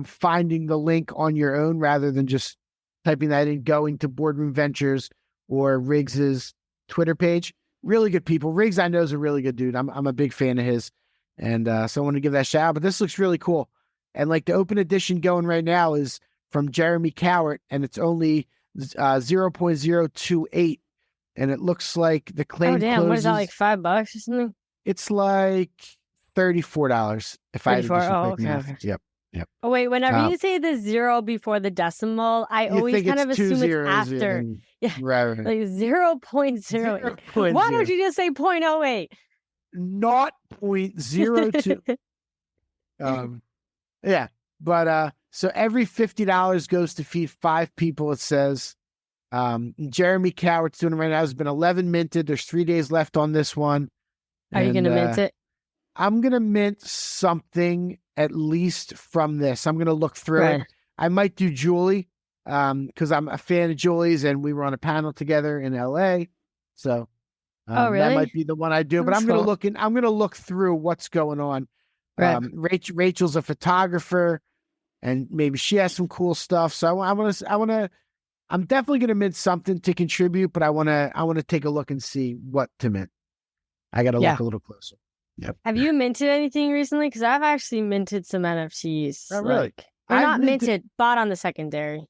finding the link on your own rather than just typing that in, going to Boardroom Ventures or Riggs's Twitter page. Really good people. Riggs, I know, is a really good dude. I'm a big fan of his. And so I want to give that shout out. But this looks really cool. And like the open edition going right now is from Jeremy Cowart, and it's only 0.028. And it looks like the claim closes. What is that, like $5 or something? It's like $34 if I had to do some quick math. Okay. Yep. Oh, wait, whenever you say the 0 before the decimal, I always kind of assume it's after. Yeah, right. Like 0.08. Why don't you just say 0.08? Not 0.02. Yeah. But so every $50 goes to feed 5 people, it says. Jeremy Cowart's doing it right now. There's been 11 minted. There's 3 days left on this one. Are you going to mint it? I'm going to mint something at least from this. I'm going to look through it. I might do Julie because I'm a fan of Julie's and we were on a panel together in LA. So really? That might be the one I do. But I'm going to look through what's going on. Right. Rachel's a photographer and maybe she has some cool stuff. So I'm definitely going to mint something to contribute, but I want to take a look and see what to mint. I got to look a little closer. Yep. Have you minted anything recently? Because I've actually minted some NFTs. Oh, really? Bought on the secondary.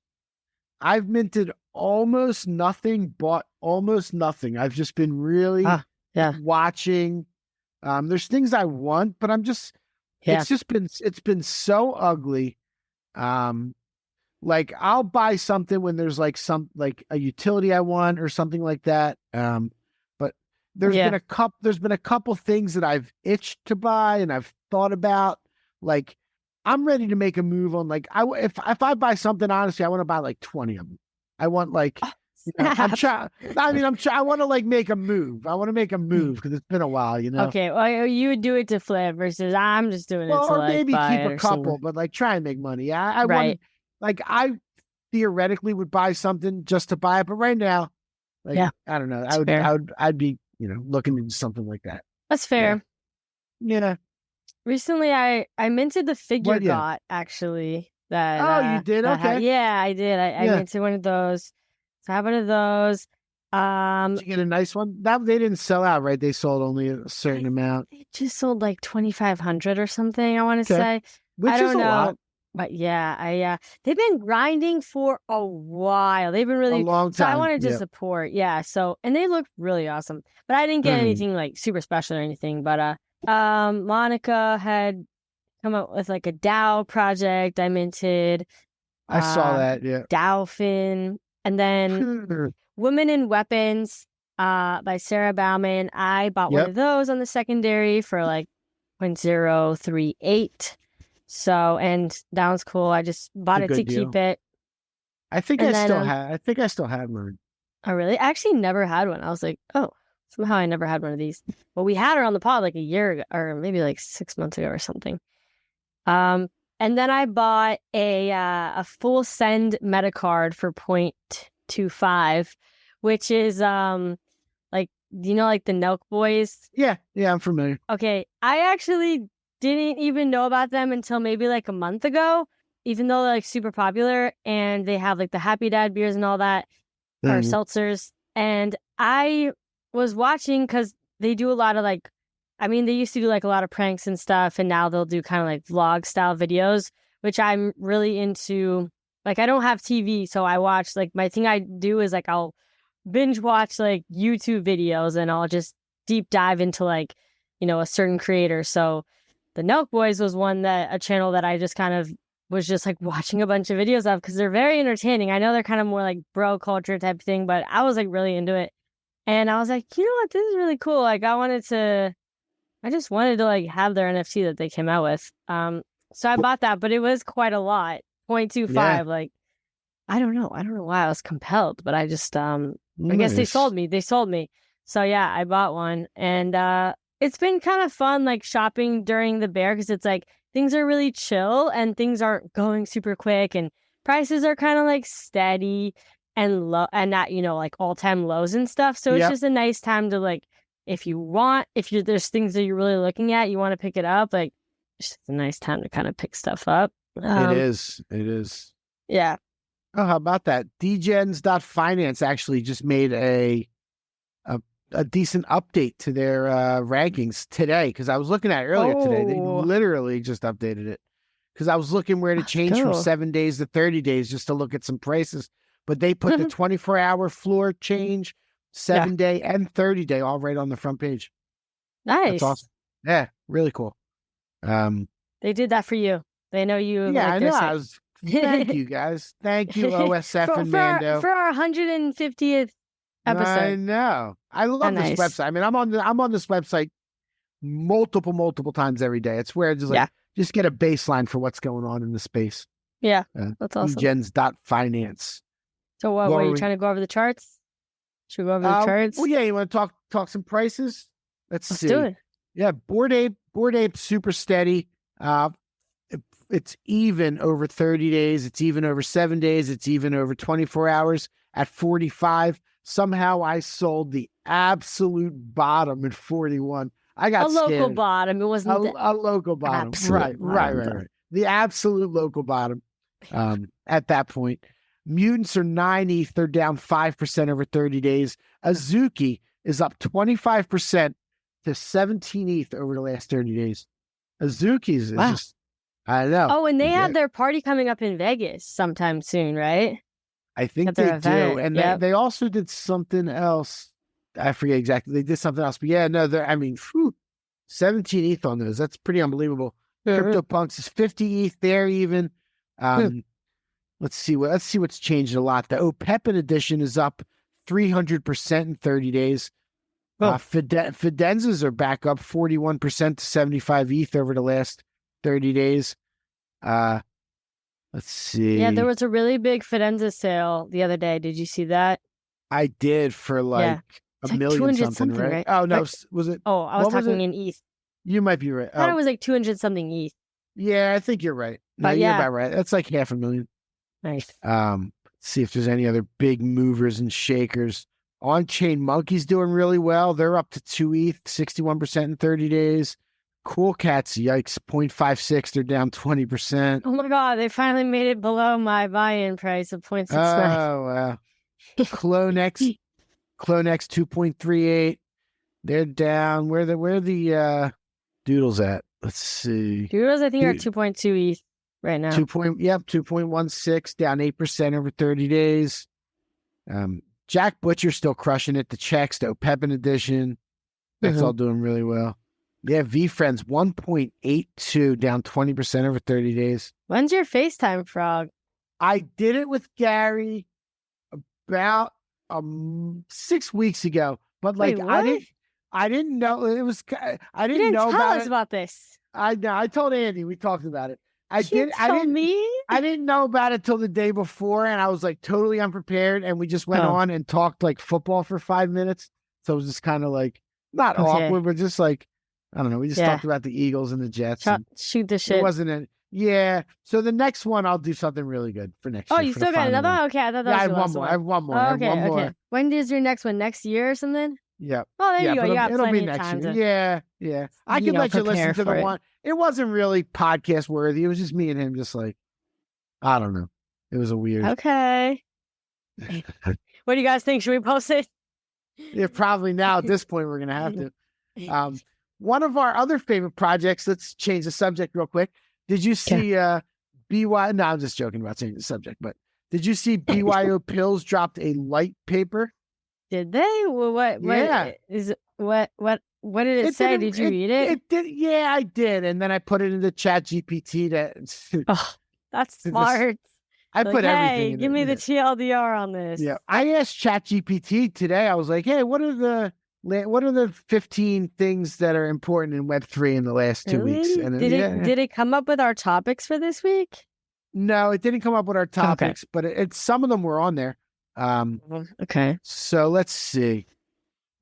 I've minted almost nothing, bought almost nothing. I've just been really watching. There's things I want, but I'm just, it's been so ugly. Like I'll buy something when there's like a utility I want or something like that. There's been a couple things that I've itched to buy and I've thought about. Like I'm ready to make a move on. Like if I buy something, honestly, I want to buy like 20 of them. I want like I want to like make a move. I want to make a move because it's been a while, Okay, well, you would do it to flip versus I'm just doing it to like maybe buy keep a couple, but like try and make money. Yeah, I right. I theoretically would buy something just to buy it, but right now, I don't know. I'd be looking into something like that. That's fair. Yeah. Recently, I minted the figure got actually. That you did? Okay. I did. I minted one of those. So I have one of those. Did you get a nice one? They didn't sell out, right? They sold only a certain amount. It just sold like 2,500 or something. I want to say, which is a lot. But they've been grinding for a while. They've been really a long time. So I wanted to support. Yeah. So and they look really awesome. But I didn't get anything like super special or anything. But Monica had come up with like a DAO project. I minted. I saw that. Yeah. Dolphin, and then Women in Weapons by Sarah Bauman. I bought one of those on the secondary for like 0.038. So, and that was cool. I just bought it to keep it. I think I still have one. Oh, really? I actually never had one. I was like, oh, somehow I never had one of these. Well, we had her on the pod like a year ago, or maybe like 6 months ago or something. And then I bought a full send meta card for 0.25, which is like do you know like the Nelk Boys? Yeah, I'm familiar. Okay, I actually didn't even know about them until maybe like a month ago, even though they're like super popular and they have like the Happy Dad beers and all that, or seltzers. And I was watching because they do a lot of like, I mean, they used to do like a lot of pranks and stuff, and now they'll do kind of like vlog style videos, which I'm really into. Like, I don't have TV, so I watch, like, my thing I do is like I'll binge watch like YouTube videos and I'll just deep dive into like, you know, a certain creator. So the Nelk Boys was a channel that I just kind of was just like watching a bunch of videos of because they're very entertaining. I know they're kind of more like bro culture type thing, but I was like really into it. And I was like, you know what, this is really cool. Like I just wanted to like have their NFT that they came out with. So I bought that, but it was quite a lot. 0.25. Yeah. Like, I don't know why I was compelled, but I just, I guess they sold me. So yeah, I bought one, and it's been kind of fun, like shopping during the bear, because it's like things are really chill and things aren't going super quick, and prices are kind of like steady and low, and not, you know, like all-time lows and stuff. So it's just a nice time to like, if there's things that you're really looking at, you want to pick it up, like it's just a nice time to kind of pick stuff up. It is. Yeah. Oh, how about that? Dgens.finance actually just made a decent update to their rankings today, because I was looking at it earlier today. They literally just updated it because I was looking where to change from 7 days to 30 days just to look at some prices. But they put the 24-hour floor change, 7-day and 30-day all right on the front page. Nice. That's awesome. Yeah, really cool. They did that for you. They know you. Yeah, like I know. Thank you, guys. Thank you, OSF and Mando. For our 150th episode. I know. I love this website. I mean, I'm on this website multiple times every day. It's where just get a baseline for what's going on in the space. Yeah, that's awesome. Dgens.finance. So what were you trying to go over the charts? Should we go over the charts? Well, yeah, you want to talk some prices? Let's see. Do it. Yeah, Bored Ape, super steady. It's even over 30 days. It's even over 7 days. It's even over 24 hours at 45. Somehow I sold the absolute bottom at 41. I got a local bottom. It wasn't a local bottom. Right. The absolute local bottom. At that point, Mutants are 9 ETH. They're down 5% over 30 days. Azuki is up 25% to 17 ETH over the last 30 days. Azuki is just, I know. Oh, and they have their party coming up in Vegas sometime soon, right? I think they do. And they also did something else. I forget exactly. They did something else. But yeah, no, 17 ETH on those. That's pretty unbelievable. CryptoPunks is 50 ETH there even. Let's see what's changed a lot. The Opepin edition is up 300% in 30 days. Fidenzas are back up 41% to 75 ETH over the last 30 days. Let's see. Yeah, there was a really big Fidenza sale the other day. Did you see that? I did for like a million something, right? Oh, no. Was it? Oh, I was talking in ETH. You might be right. I thought it was like 200 something ETH. Yeah, I think you're right. No, you're about right. That's like 500,000. Nice. Let's see if there's any other big movers and shakers. On-Chain Monkey's doing really well. They're up to 2 ETH, 61% in 30 days. Cool Cats, yikes, 0.56. They're down 20%. Oh my God, they finally made it below my buy-in price of 0.69. Oh, wow. Clonex 2.38. They're down. Where the Doodles at? Let's see. Doodles, I think, are 2.2 ETH right now. 2.16, down 8% over 30 days. Jack Butcher still crushing it. The checks, the Opepin edition, that's all doing really well. Yeah, VFriends 1.82, down 20% over 30 days. When's your FaceTime, Frog? I did it with Gary about 6 weeks ago, but like I didn't know it was. I didn't know tell us about this. I know. I told Andy. We talked about it. I didn't know about it till the day before, and I was like totally unprepared. And we just went on and talked like football for 5 minutes. So it was just kind of like not awkward, but just like I don't know. We just talked about the Eagles and the Jets. Shoot the shit. It wasn't it. Yeah. So the next one, I'll do something really good for next year. Oh, you still got another one? Okay, I thought that was I have one more. I have one more. Oh, okay. When is your next one? Next year or something? Yeah. Well, there you go. But You got it'll be plenty of next time year. to, Yeah. I can let you listen to the it. one. It wasn't really podcast worthy. It was just me and him, just like, I don't know. It was a weird. Okay. What do you guys think? Should we post it? Yeah, probably now at this point, we're going to have to. One of our other favorite projects, let's change the subject real quick. Did you see BY? No, I'm just joking about changing the subject, but did you see BYO Pills dropped a light paper? Did they? Well, what is what did it say? Did you read it? It did. Yeah, I did. And then I put it into Chat GPT to oh, that's smart. I put everything in give me the TLDR on this. Yeah. I asked Chat GPT today. I was like, hey, what are the 15 things that are important in Web3 in the last 2 weeks? And did it come up with our topics for this week? No, it didn't come up with our topics, but it's some of them were on there. Okay. So let's see.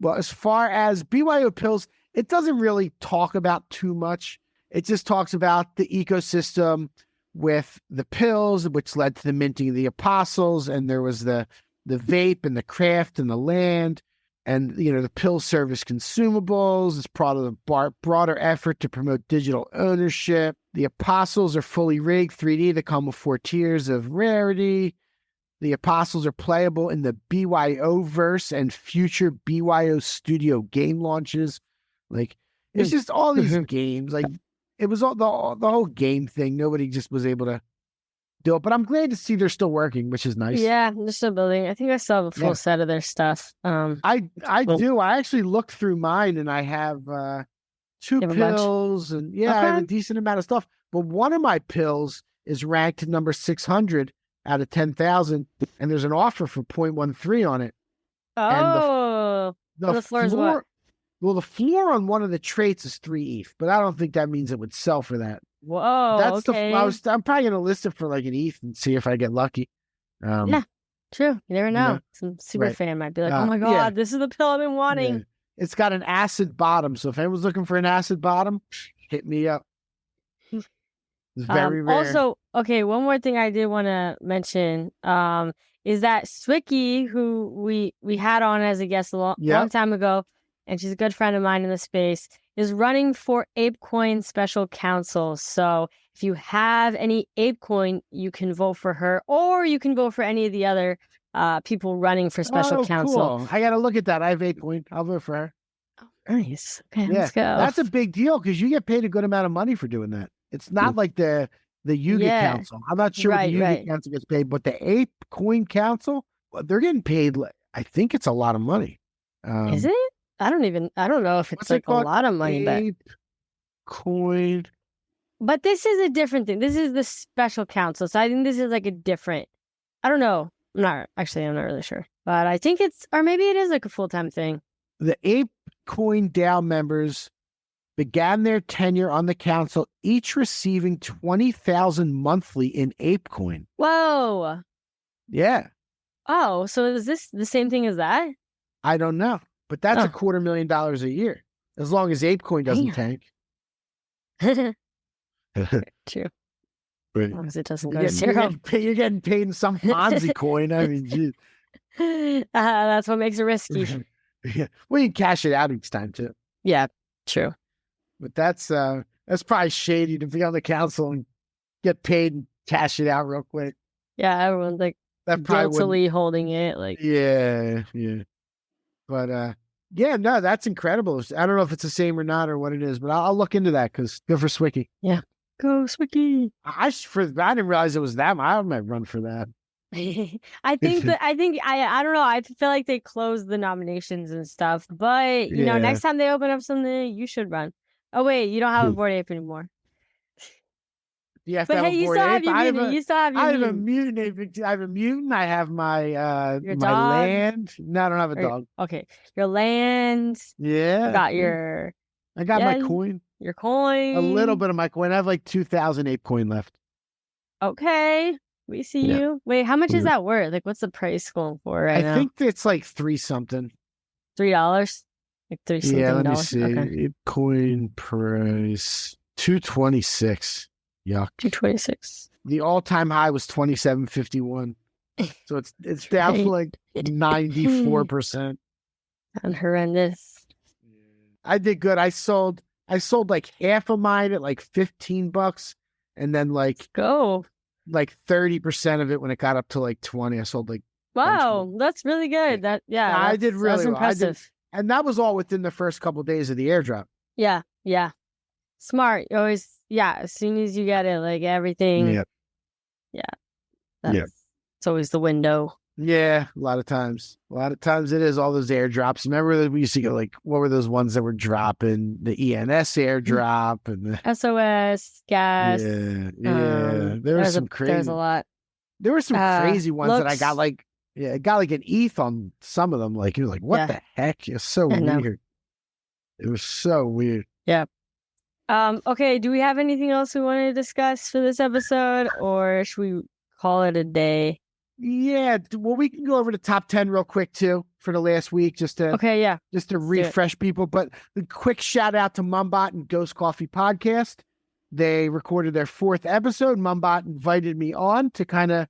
Well, as far as BYO Pills, it doesn't really talk about too much. It just talks about the ecosystem with the pills, which led to the minting of the apostles, and there was the vape and the craft and the land, and the pill service consumables is part of the broader effort to promote digital ownership. The apostles are fully rigged 3D. They come with 4 tiers of rarity. The apostles are playable in the BYO verse and future BYO studio game launches. Like, it's just all these games. Like, it was all the whole game thing. Nobody just was able to do it. But I'm glad to see they're still working, which is nice. Yeah, they're still building. I think I still have a full set of their stuff. I do. I actually looked through mine, and I have 2 pills, and I have a decent amount of stuff. But one of my pills is ranked number 600 out of 10,000, and there's an offer for 0.13 on it. Oh, and the floor is what? Well, the floor on one of the traits is 3 ETH, but I don't think that means it would sell for that. Whoa, that's okay. I'm probably gonna list it for like an ETH and see if I get lucky. Yeah, true. You never know. Some super fan might be like, "Oh my god, this is the pill I've been wanting." Yeah. It's got an acid bottom, so if anyone's looking for an acid bottom, hit me up. It's very rare. Also, okay, one more thing I did want to mention is that Swicky, who we had on as a guest a long time ago, and she's a good friend of mine in the space, is running for ApeCoin Special Counsel. So if you have any ApeCoin, you can vote for her, or you can vote for any of the other people running for Special Counsel. Cool. I got to look at that. I have ApeCoin. I'll vote for her. Oh, nice. Okay, let's go. That's a big deal because you get paid a good amount of money for doing that. It's not like the Yuga Council. I'm not sure what the Yuga Council gets paid, but the ApeCoin Council, they're getting paid. I think it's a lot of money. Is it? I don't know if it's like a lot of money, ApeCoin. But this is a different thing. This is the Special Counsel. So I think this is like a different, I don't know. I'm not really sure, but I think or maybe it is like a full-time thing. The ApeCoin DAO members began their tenure on the council, each receiving 20,000 monthly in ApeCoin. Whoa. Yeah. Oh, so is this the same thing as that? I don't know, but that's $250,000 a year, as long as ApeCoin doesn't tank. True. Right. As long as it doesn't go to zero. You're getting paid in some Ponzi coin. I mean, geez. That's what makes it risky. Yeah. Well, you cash it out each time too. Yeah, true. But that's probably shady to be on the council and get paid and cash it out real quick. Yeah, everyone's like guiltily holding it. Like yeah. But no, that's incredible. I don't know if it's the same or not or what it is, but I'll look into that because good for Swicky. Yeah. Go Swicky. I didn't realize it was them. I might run for that. I don't know. I feel like they closed the nominations and stuff, but you know, next time they open up something, you should run. Oh wait, you don't have a Bored Ape anymore. You still have your mutant. I have a mutant ape. I have a mutant. I have my land. No, I don't have a dog. Okay, your land. Yeah. I got my coin. Your coin. A little bit of my coin. I have like 2,000 ApeCoin left. Okay. We see you. Wait, how much is that worth? Like, what's the price going for right now? I think it's like $3-something. $3? Like $3-something. Yeah, let me see. Okay. ApeCoin price $226. Yuck. $226. The all-time high was $27.51. So it's down to like 94%. And horrendous. I did good. I sold like half of mine at like $15, and then like 30% of it when it got up to like 20. I sold like wow, that's really good. I did really well. Impressive. And that was all within the first couple of days of the airdrop. Yeah. Smart. You always, as soon as you get it, like everything. Yep. Yeah. It's always the window. Yeah, a lot of times it is all those airdrops. Remember that we used to get like, what were those ones that were dropping? The ENS airdrop and the SOS, gas. Yeah. There was some crazy. There's a lot. There were some crazy ones that I got like, I got like an ETH on some of them. Like, you're like, what the heck? It's so weird. It was so weird. Yeah. Okay. Do we have anything else we want to discuss for this episode, or should we call it a day? Yeah, well, we can go over the top 10 real quick too for the last week, just to refresh people. But a quick shout out to Mumbot and Ghost Coffee Podcast. They recorded their 4th episode. Mumbot invited me on to kind of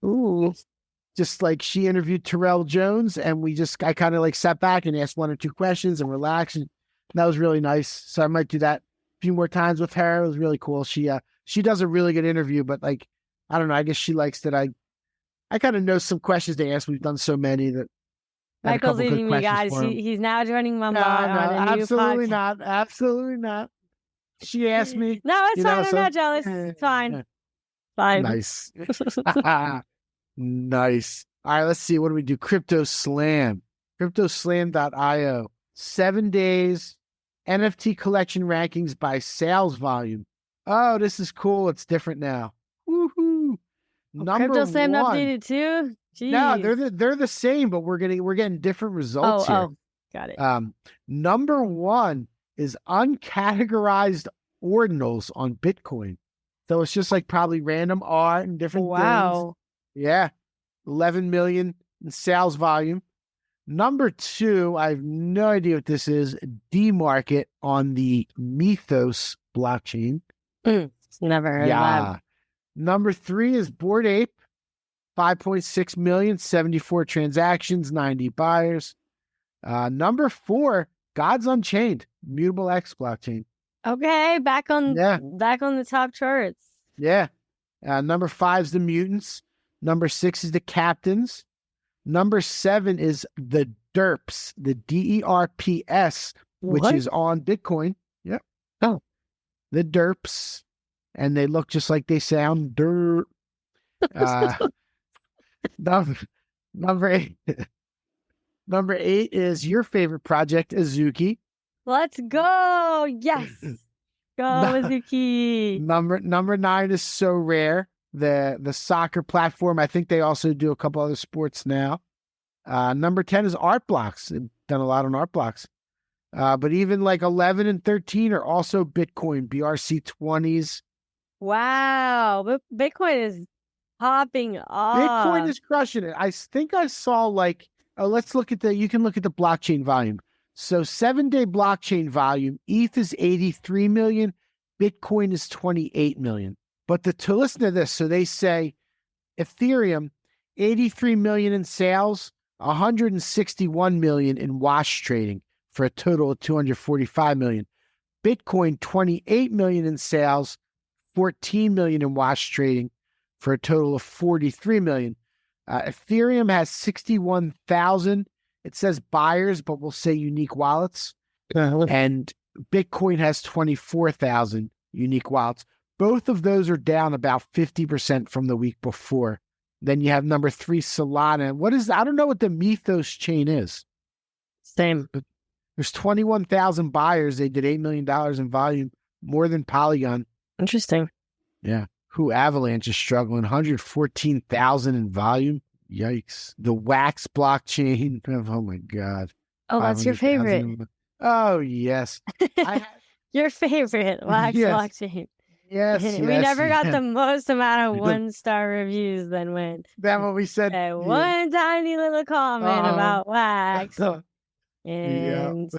just like she interviewed Terrell Jones, and I kind of like sat back and asked 1 or 2 questions and relaxed, and that was really nice. So I might do that a few more times with her. It was really cool. She does a really good interview, but like, I don't know, I guess she likes that I kind of know some questions to ask. We've done so many that Michael's eating me, guys. He's now joining Mumbot. No, absolutely not. Absolutely not. She asked me. No, it's fine. I'm not jealous. It's fine. Fine. Nice. Nice. All right, let's see. What do we do? Crypto Slam. CryptoSlam.io. 7 days. NFT collection rankings by sales volume. Oh, this is cool. It's different now. Woohoo. Crypto Slam updated too? Jeez. No, they're the same, but we're getting different results here. Oh, got it. Number 1 is uncategorized ordinals on Bitcoin. So it's just like probably random art and different things. Yeah. 11 million in sales volume. Number 2, I have no idea what this is. D-Market on the Mythos blockchain. Never heard of that. Number 3 is Bored Ape, 5.6 million, 74 transactions, 90 buyers. Number 4, Gods Unchained, Mutable X blockchain. Okay, back on the top charts. Yeah. Number 5 is the Mutants. Number 6 is the Captains. Number 7 is the Derps, the DERPS, which is on Bitcoin. Yep. Oh, the Derps. And they look just like they sound. Derp. Number 8. Number 8 is your favorite project, Azuki. Let's go. Yes. Go, Azuki. Number 9 is So Rare, the soccer platform. I think they also do a couple other sports now. Number 10 is Art Blocks. They've done a lot on Art Blocks. But even like 11 and 13 are also Bitcoin, BRC20s. Wow. But Bitcoin is popping off. Bitcoin is crushing it. I think I saw like, let's look at you can look at the blockchain volume. So 7-day blockchain volume, ETH is 83 million, Bitcoin is 28 million. But to listen to this, so they say Ethereum, 83 million in sales, 161 million in wash trading for a total of 245 million. Bitcoin, 28 million in sales, 14 million in wash trading for a total of 43 million. Ethereum has 61,000. It says buyers, but we'll say unique wallets. And Bitcoin has 24,000 unique wallets. Both of those are down about 50% from the week before. Then you have number 3, Solana. I don't know what the Mythos chain is. Same. There's 21,000 buyers. They did $8 million in volume, more than Polygon. Interesting. Yeah. Avalanche is struggling, 114,000 in volume. Yikes. The Wax blockchain. Oh my God. Oh, that's your favorite. Oh, yes. Your favorite Wax blockchain. Yes. We never got the most amount of 1-star reviews then when that what we said. One tiny little comment about Wax. And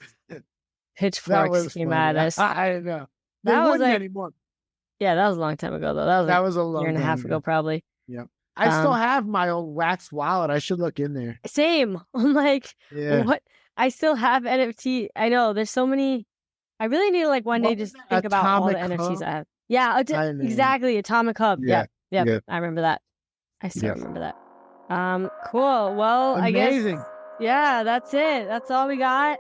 pitchforks came at us. I know. That was like, anymore. Yeah, that was a long time ago though. That was a long year and a half ago probably. Yeah. I still have my old Wax wallet. I should look in there. Same. I'm like, what? I still have NFT. I know there's so many. I really need to like one day just think about all the NFTs I have. Yeah, exactly. Atomic Hub. Yeah. I remember that. I still remember that. Cool. Well, amazing. I guess. Yeah, that's it. That's all we got.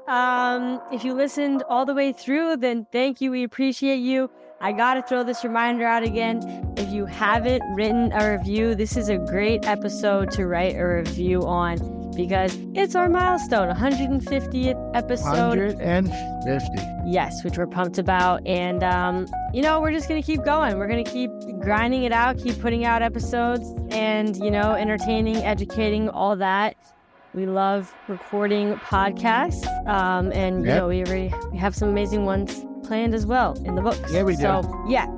If you listened all the way through, then thank you. We appreciate you. I got to throw this reminder out again. If you haven't written a review, this is a great episode to write a review on because it's our milestone, 150th episode. 150. Yes, which we're pumped about. And, we're just going to keep going. We're going to keep grinding it out, keep putting out episodes and, entertaining, educating, all that. We love recording podcasts. We have some amazing ones planned as well in the books. Yeah, we do. So,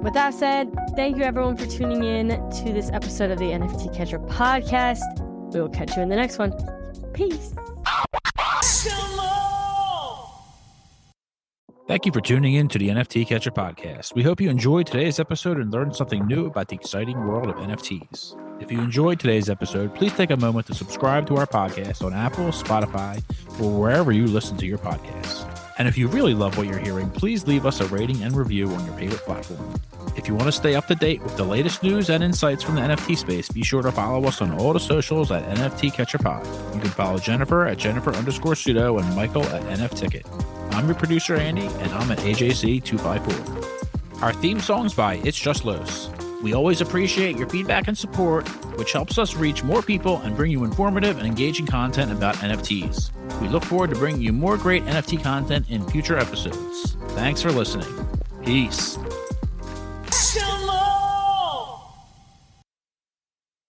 with that said, thank you everyone for tuning in to this episode of the NFT Catcher podcast. We will catch you in the next one. Peace. Thank you for tuning in to the NFT Catcher podcast. We hope you enjoyed today's episode and learned something new about the exciting world of NFTs. If you enjoyed today's episode, please take a moment to subscribe to our podcast on Apple, Spotify, or wherever you listen to your podcasts. And if you really love what you're hearing, please leave us a rating and review on your favorite platform. If you want to stay up to date with the latest news and insights from the NFT space, be sure to follow us on all the socials at NFT Catcher Pod. You can follow Jennifer at Jennifer_pseudo and Michael at NFTicket. I'm your producer, Andy, and I'm at AJC254. Our theme song's by It's Just Los. We always appreciate your feedback and support, which helps us reach more people and bring you informative and engaging content about NFTs. We look forward to bringing you more great NFT content in future episodes. Thanks for listening. Peace.